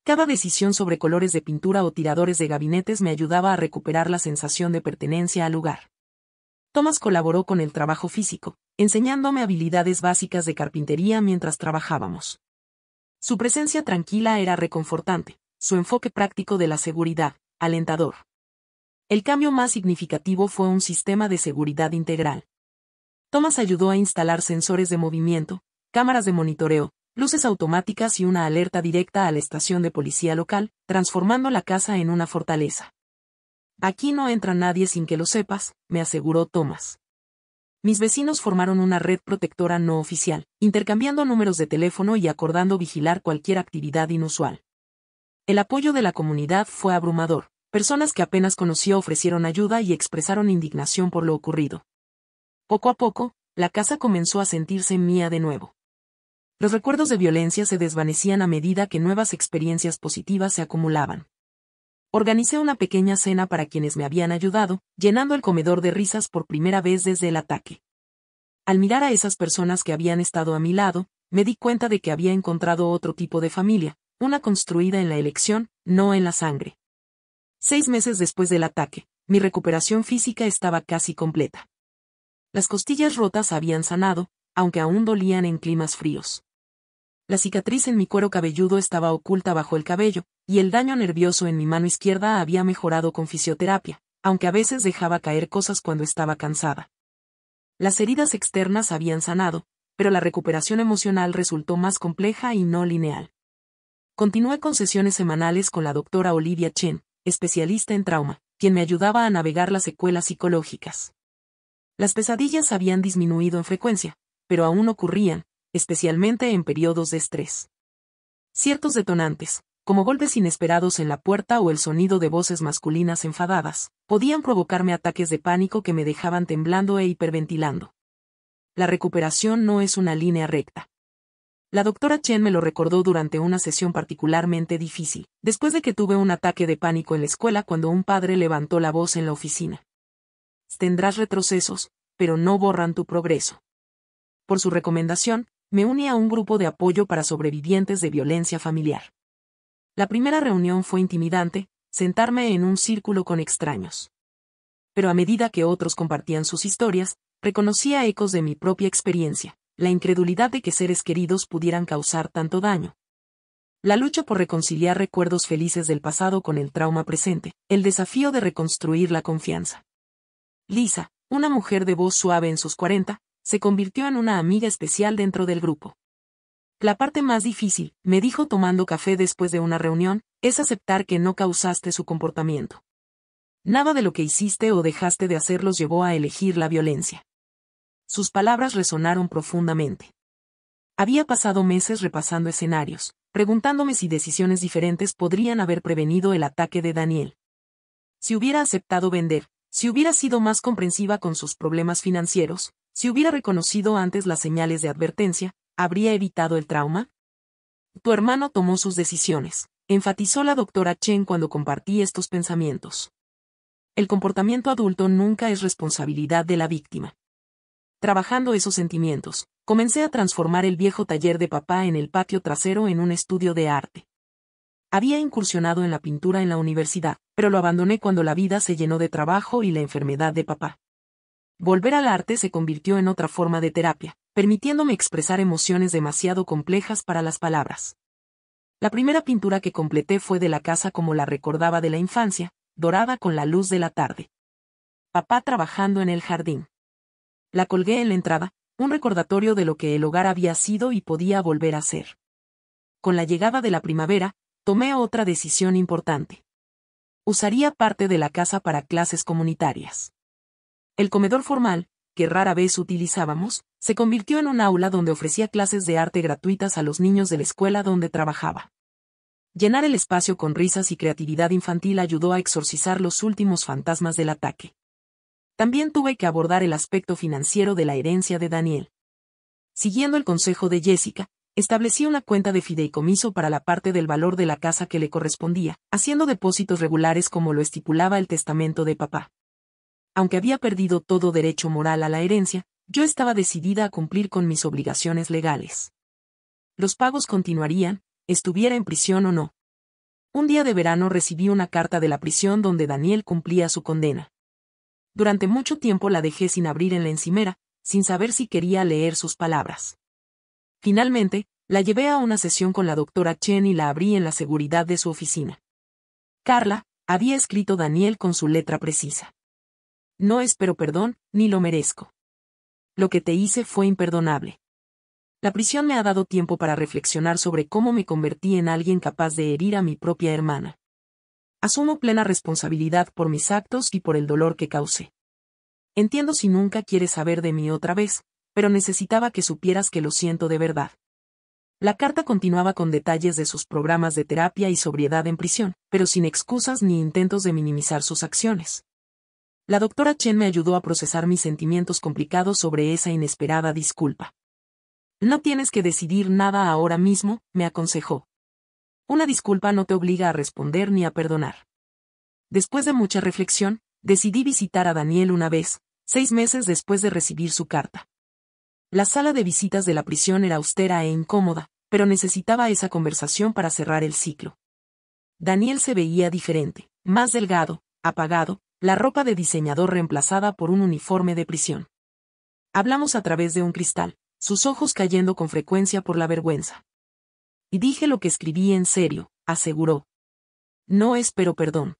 Cada decisión sobre colores de pintura o tiradores de gabinetes me ayudaba a recuperar la sensación de pertenencia al lugar. Thomas colaboró con el trabajo físico, enseñándome habilidades básicas de carpintería mientras trabajábamos. Su presencia tranquila era reconfortante, su enfoque práctico de la seguridad, alentador. El cambio más significativo fue un sistema de seguridad integral. Thomas ayudó a instalar sensores de movimiento, cámaras de monitoreo, luces automáticas y una alerta directa a la estación de policía local, transformando la casa en una fortaleza. Aquí no entra nadie sin que lo sepas, me aseguró Thomas. Mis vecinos formaron una red protectora no oficial, intercambiando números de teléfono y acordando vigilar cualquier actividad inusual. El apoyo de la comunidad fue abrumador. Personas que apenas conoció ofrecieron ayuda y expresaron indignación por lo ocurrido. Poco a poco, la casa comenzó a sentirse mía de nuevo. Los recuerdos de violencia se desvanecían a medida que nuevas experiencias positivas se acumulaban. Organicé una pequeña cena para quienes me habían ayudado, llenando el comedor de risas por primera vez desde el ataque. Al mirar a esas personas que habían estado a mi lado, me di cuenta de que había encontrado otro tipo de familia, una construida en la elección, no en la sangre. 6 meses después del ataque, mi recuperación física estaba casi completa. Las costillas rotas habían sanado, aunque aún dolían en climas fríos. La cicatriz en mi cuero cabelludo estaba oculta bajo el cabello, y el daño nervioso en mi mano izquierda había mejorado con fisioterapia, aunque a veces dejaba caer cosas cuando estaba cansada. Las heridas externas habían sanado, pero la recuperación emocional resultó más compleja y no lineal. Continué con sesiones semanales con la doctora Olivia Chen, especialista en trauma, quien me ayudaba a navegar las secuelas psicológicas. Las pesadillas habían disminuido en frecuencia, pero aún ocurrían, especialmente en periodos de estrés. Ciertos detonantes, como golpes inesperados en la puerta o el sonido de voces masculinas enfadadas, podían provocarme ataques de pánico que me dejaban temblando e hiperventilando. La recuperación no es una línea recta. La doctora Chen me lo recordó durante una sesión particularmente difícil, después de que tuve un ataque de pánico en la escuela cuando un padre levantó la voz en la oficina. Tendrás retrocesos, pero no borran tu progreso. Por su recomendación, me uní a un grupo de apoyo para sobrevivientes de violencia familiar. La primera reunión fue intimidante, sentarme en un círculo con extraños. Pero a medida que otros compartían sus historias, reconocía ecos de mi propia experiencia, la incredulidad de que seres queridos pudieran causar tanto daño. La lucha por reconciliar recuerdos felices del pasado con el trauma presente, el desafío de reconstruir la confianza. Lisa, una mujer de voz suave en sus 40, se convirtió en una amiga especial dentro del grupo. La parte más difícil, me dijo tomando café después de una reunión, es aceptar que no causaste su comportamiento. Nada de lo que hiciste o dejaste de hacer los llevó a elegir la violencia. Sus palabras resonaron profundamente. Había pasado meses repasando escenarios, preguntándome si decisiones diferentes podrían haber prevenido el ataque de Daniel. Si hubiera aceptado vender, si hubiera sido más comprensiva con sus problemas financieros, si hubiera reconocido antes las señales de advertencia, ¿habría evitado el trauma? Tu hermano tomó sus decisiones, enfatizó la doctora Chen cuando compartí estos pensamientos. El comportamiento adulto nunca es responsabilidad de la víctima. Trabajando esos sentimientos, comencé a transformar el viejo taller de papá en el patio trasero en un estudio de arte. Había incursionado en la pintura en la universidad, pero lo abandoné cuando la vida se llenó de trabajo y la enfermedad de papá. Volver al arte se convirtió en otra forma de terapia, permitiéndome expresar emociones demasiado complejas para las palabras. La primera pintura que completé fue de la casa como la recordaba de la infancia, dorada con la luz de la tarde. Papá trabajando en el jardín. La colgué en la entrada, un recordatorio de lo que el hogar había sido y podía volver a ser. Con la llegada de la primavera, tomé otra decisión importante. Usaría parte de la casa para clases comunitarias. El comedor formal, que rara vez utilizábamos, se convirtió en un aula donde ofrecía clases de arte gratuitas a los niños de la escuela donde trabajaba. Llenar el espacio con risas y creatividad infantil ayudó a exorcizar los últimos fantasmas del ataque. También tuve que abordar el aspecto financiero de la herencia de Daniel. Siguiendo el consejo de Jessica, establecí una cuenta de fideicomiso para la parte del valor de la casa que le correspondía, haciendo depósitos regulares como lo estipulaba el testamento de papá. Aunque había perdido todo derecho moral a la herencia, yo estaba decidida a cumplir con mis obligaciones legales. Los pagos continuarían, estuviera en prisión o no. Un día de verano recibí una carta de la prisión donde Daniel cumplía su condena. Durante mucho tiempo la dejé sin abrir en la encimera, sin saber si quería leer sus palabras. Finalmente, la llevé a una sesión con la doctora Chen y la abrí en la seguridad de su oficina. Carla, había escrito Daniel con su letra precisa. No espero perdón, ni lo merezco. Lo que te hice fue imperdonable. La prisión me ha dado tiempo para reflexionar sobre cómo me convertí en alguien capaz de herir a mi propia hermana. Asumo plena responsabilidad por mis actos y por el dolor que causé. Entiendo si nunca quieres saber de mí otra vez, pero necesitaba que supieras que lo siento de verdad. La carta continuaba con detalles de sus programas de terapia y sobriedad en prisión, pero sin excusas ni intentos de minimizar sus acciones. La doctora Chen me ayudó a procesar mis sentimientos complicados sobre esa inesperada disculpa. No tienes que decidir nada ahora mismo, me aconsejó. Una disculpa no te obliga a responder ni a perdonar. Después de mucha reflexión, decidí visitar a Daniel una vez, 6 meses después de recibir su carta. La sala de visitas de la prisión era austera e incómoda, pero necesitaba esa conversación para cerrar el ciclo. Daniel se veía diferente, más delgado, apagado, la ropa de diseñador reemplazada por un uniforme de prisión. Hablamos a través de un cristal, sus ojos cayendo con frecuencia por la vergüenza. Y dije lo que escribí en serio, aseguró. No espero perdón.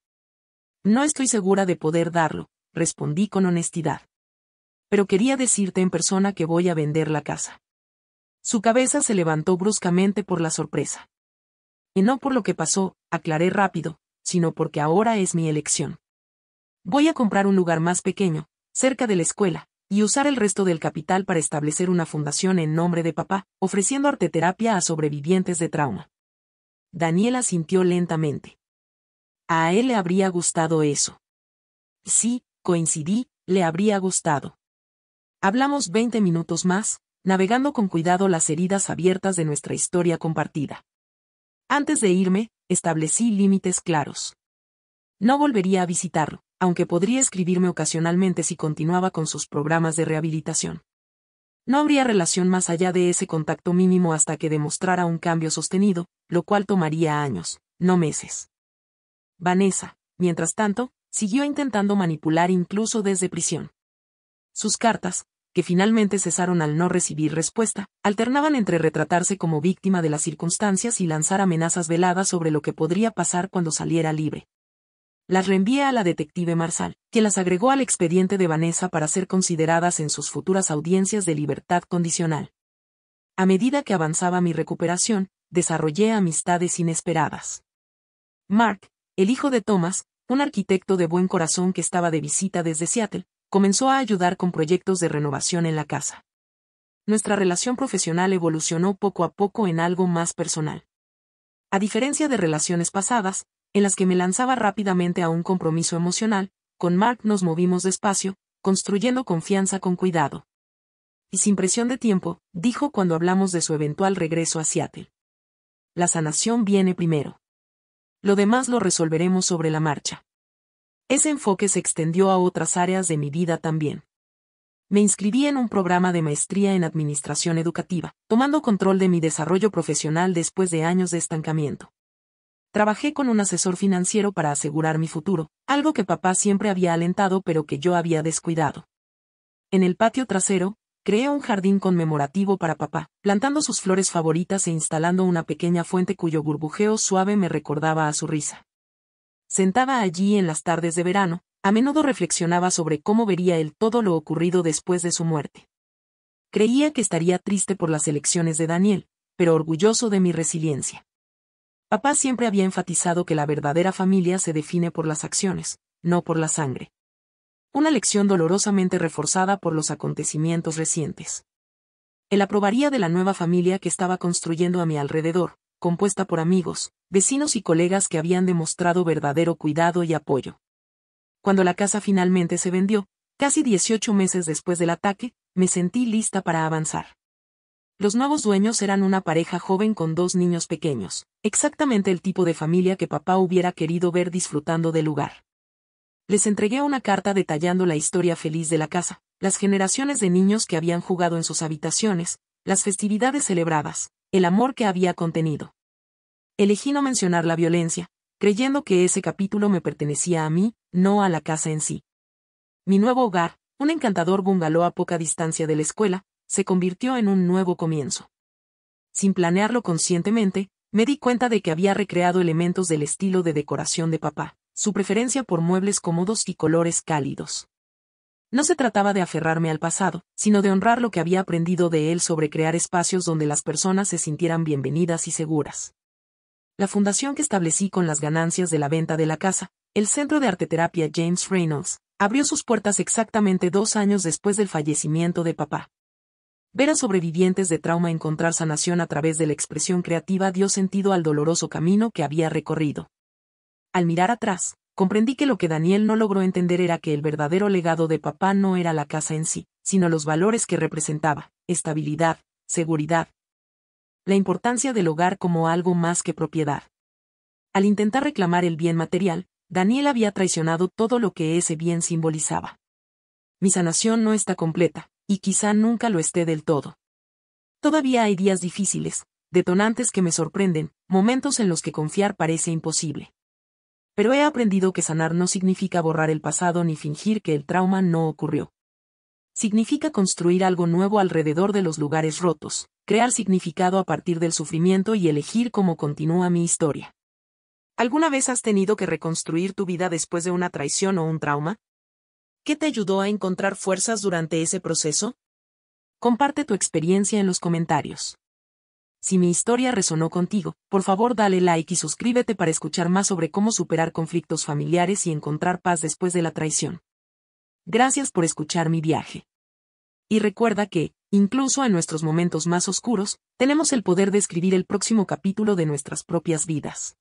No estoy segura de poder darlo, respondí con honestidad. Pero quería decirte en persona que voy a vender la casa. Su cabeza se levantó bruscamente por la sorpresa. Y no por lo que pasó, aclaré rápido, sino porque ahora es mi elección. Voy a comprar un lugar más pequeño, cerca de la escuela, y usar el resto del capital para establecer una fundación en nombre de papá, ofreciendo arteterapia a sobrevivientes de trauma. Daniel asintió lentamente. A él le habría gustado eso. Sí, coincidí, le habría gustado. Hablamos 20 minutos más, navegando con cuidado las heridas abiertas de nuestra historia compartida. Antes de irme, establecí límites claros. No volvería a visitarlo, aunque podría escribirme ocasionalmente si continuaba con sus programas de rehabilitación. No habría relación más allá de ese contacto mínimo hasta que demostrara un cambio sostenido, lo cual tomaría años, no meses. Vanessa, mientras tanto, siguió intentando manipular incluso desde prisión. Sus cartas, que finalmente cesaron al no recibir respuesta, alternaban entre retratarse como víctima de las circunstancias y lanzar amenazas veladas sobre lo que podría pasar cuando saliera libre. Las reenvié a la detective Marsal, quien las agregó al expediente de Vanessa para ser consideradas en sus futuras audiencias de libertad condicional. A medida que avanzaba mi recuperación, desarrollé amistades inesperadas. Mark, el hijo de Thomas, un arquitecto de buen corazón que estaba de visita desde Seattle, comenzó a ayudar con proyectos de renovación en la casa. Nuestra relación profesional evolucionó poco a poco en algo más personal. A diferencia de relaciones pasadas, en las que me lanzaba rápidamente a un compromiso emocional, con Mark nos movimos despacio, construyendo confianza con cuidado. Y sin presión de tiempo, dijo cuando hablamos de su eventual regreso a Seattle. La sanación viene primero. Lo demás lo resolveremos sobre la marcha. Ese enfoque se extendió a otras áreas de mi vida también. Me inscribí en un programa de maestría en administración educativa, tomando control de mi desarrollo profesional después de años de estancamiento. Trabajé con un asesor financiero para asegurar mi futuro, algo que papá siempre había alentado pero que yo había descuidado. En el patio trasero, creé un jardín conmemorativo para papá, plantando sus flores favoritas e instalando una pequeña fuente cuyo burbujeo suave me recordaba a su risa. Sentada allí en las tardes de verano, a menudo reflexionaba sobre cómo vería él todo lo ocurrido después de su muerte. Creía que estaría triste por las elecciones de Daniel, pero orgulloso de mi resiliencia. Papá siempre había enfatizado que la verdadera familia se define por las acciones, no por la sangre. Una lección dolorosamente reforzada por los acontecimientos recientes. Él aprobaría de la nueva familia que estaba construyendo a mi alrededor, compuesta por amigos, vecinos y colegas que habían demostrado verdadero cuidado y apoyo. Cuando la casa finalmente se vendió, casi 18 meses después del ataque, me sentí lista para avanzar. Los nuevos dueños eran una pareja joven con 2 niños pequeños, exactamente el tipo de familia que papá hubiera querido ver disfrutando del lugar. Les entregué una carta detallando la historia feliz de la casa, las generaciones de niños que habían jugado en sus habitaciones, las festividades celebradas, el amor que había contenido. Elegí no mencionar la violencia, creyendo que ese capítulo me pertenecía a mí, no a la casa en sí. Mi nuevo hogar, un encantador bungalow a poca distancia de la escuela, se convirtió en un nuevo comienzo. Sin planearlo conscientemente, me di cuenta de que había recreado elementos del estilo de decoración de papá, su preferencia por muebles cómodos y colores cálidos. No se trataba de aferrarme al pasado, sino de honrar lo que había aprendido de él sobre crear espacios donde las personas se sintieran bienvenidas y seguras. La fundación que establecí con las ganancias de la venta de la casa, el Centro de Arteterapia James Reynolds, abrió sus puertas exactamente 2 años después del fallecimiento de papá. Ver a sobrevivientes de trauma encontrar sanación a través de la expresión creativa dio sentido al doloroso camino que había recorrido. Al mirar atrás, comprendí que lo que Daniel no logró entender era que el verdadero legado de papá no era la casa en sí, sino los valores que representaba, estabilidad, seguridad. La importancia del hogar como algo más que propiedad. Al intentar reclamar el bien material, Daniel había traicionado todo lo que ese bien simbolizaba. Mi sanación no está completa, y quizá nunca lo esté del todo. Todavía hay días difíciles, detonantes que me sorprenden, momentos en los que confiar parece imposible. Pero he aprendido que sanar no significa borrar el pasado ni fingir que el trauma no ocurrió. Significa construir algo nuevo alrededor de los lugares rotos, crear significado a partir del sufrimiento y elegir cómo continúa mi historia. ¿Alguna vez has tenido que reconstruir tu vida después de una traición o un trauma? ¿Qué te ayudó a encontrar fuerzas durante ese proceso? Comparte tu experiencia en los comentarios. Si mi historia resonó contigo, por favor dale like y suscríbete para escuchar más sobre cómo superar conflictos familiares y encontrar paz después de la traición. Gracias por escuchar mi viaje. Y recuerda que, incluso en nuestros momentos más oscuros, tenemos el poder de escribir el próximo capítulo de nuestras propias vidas.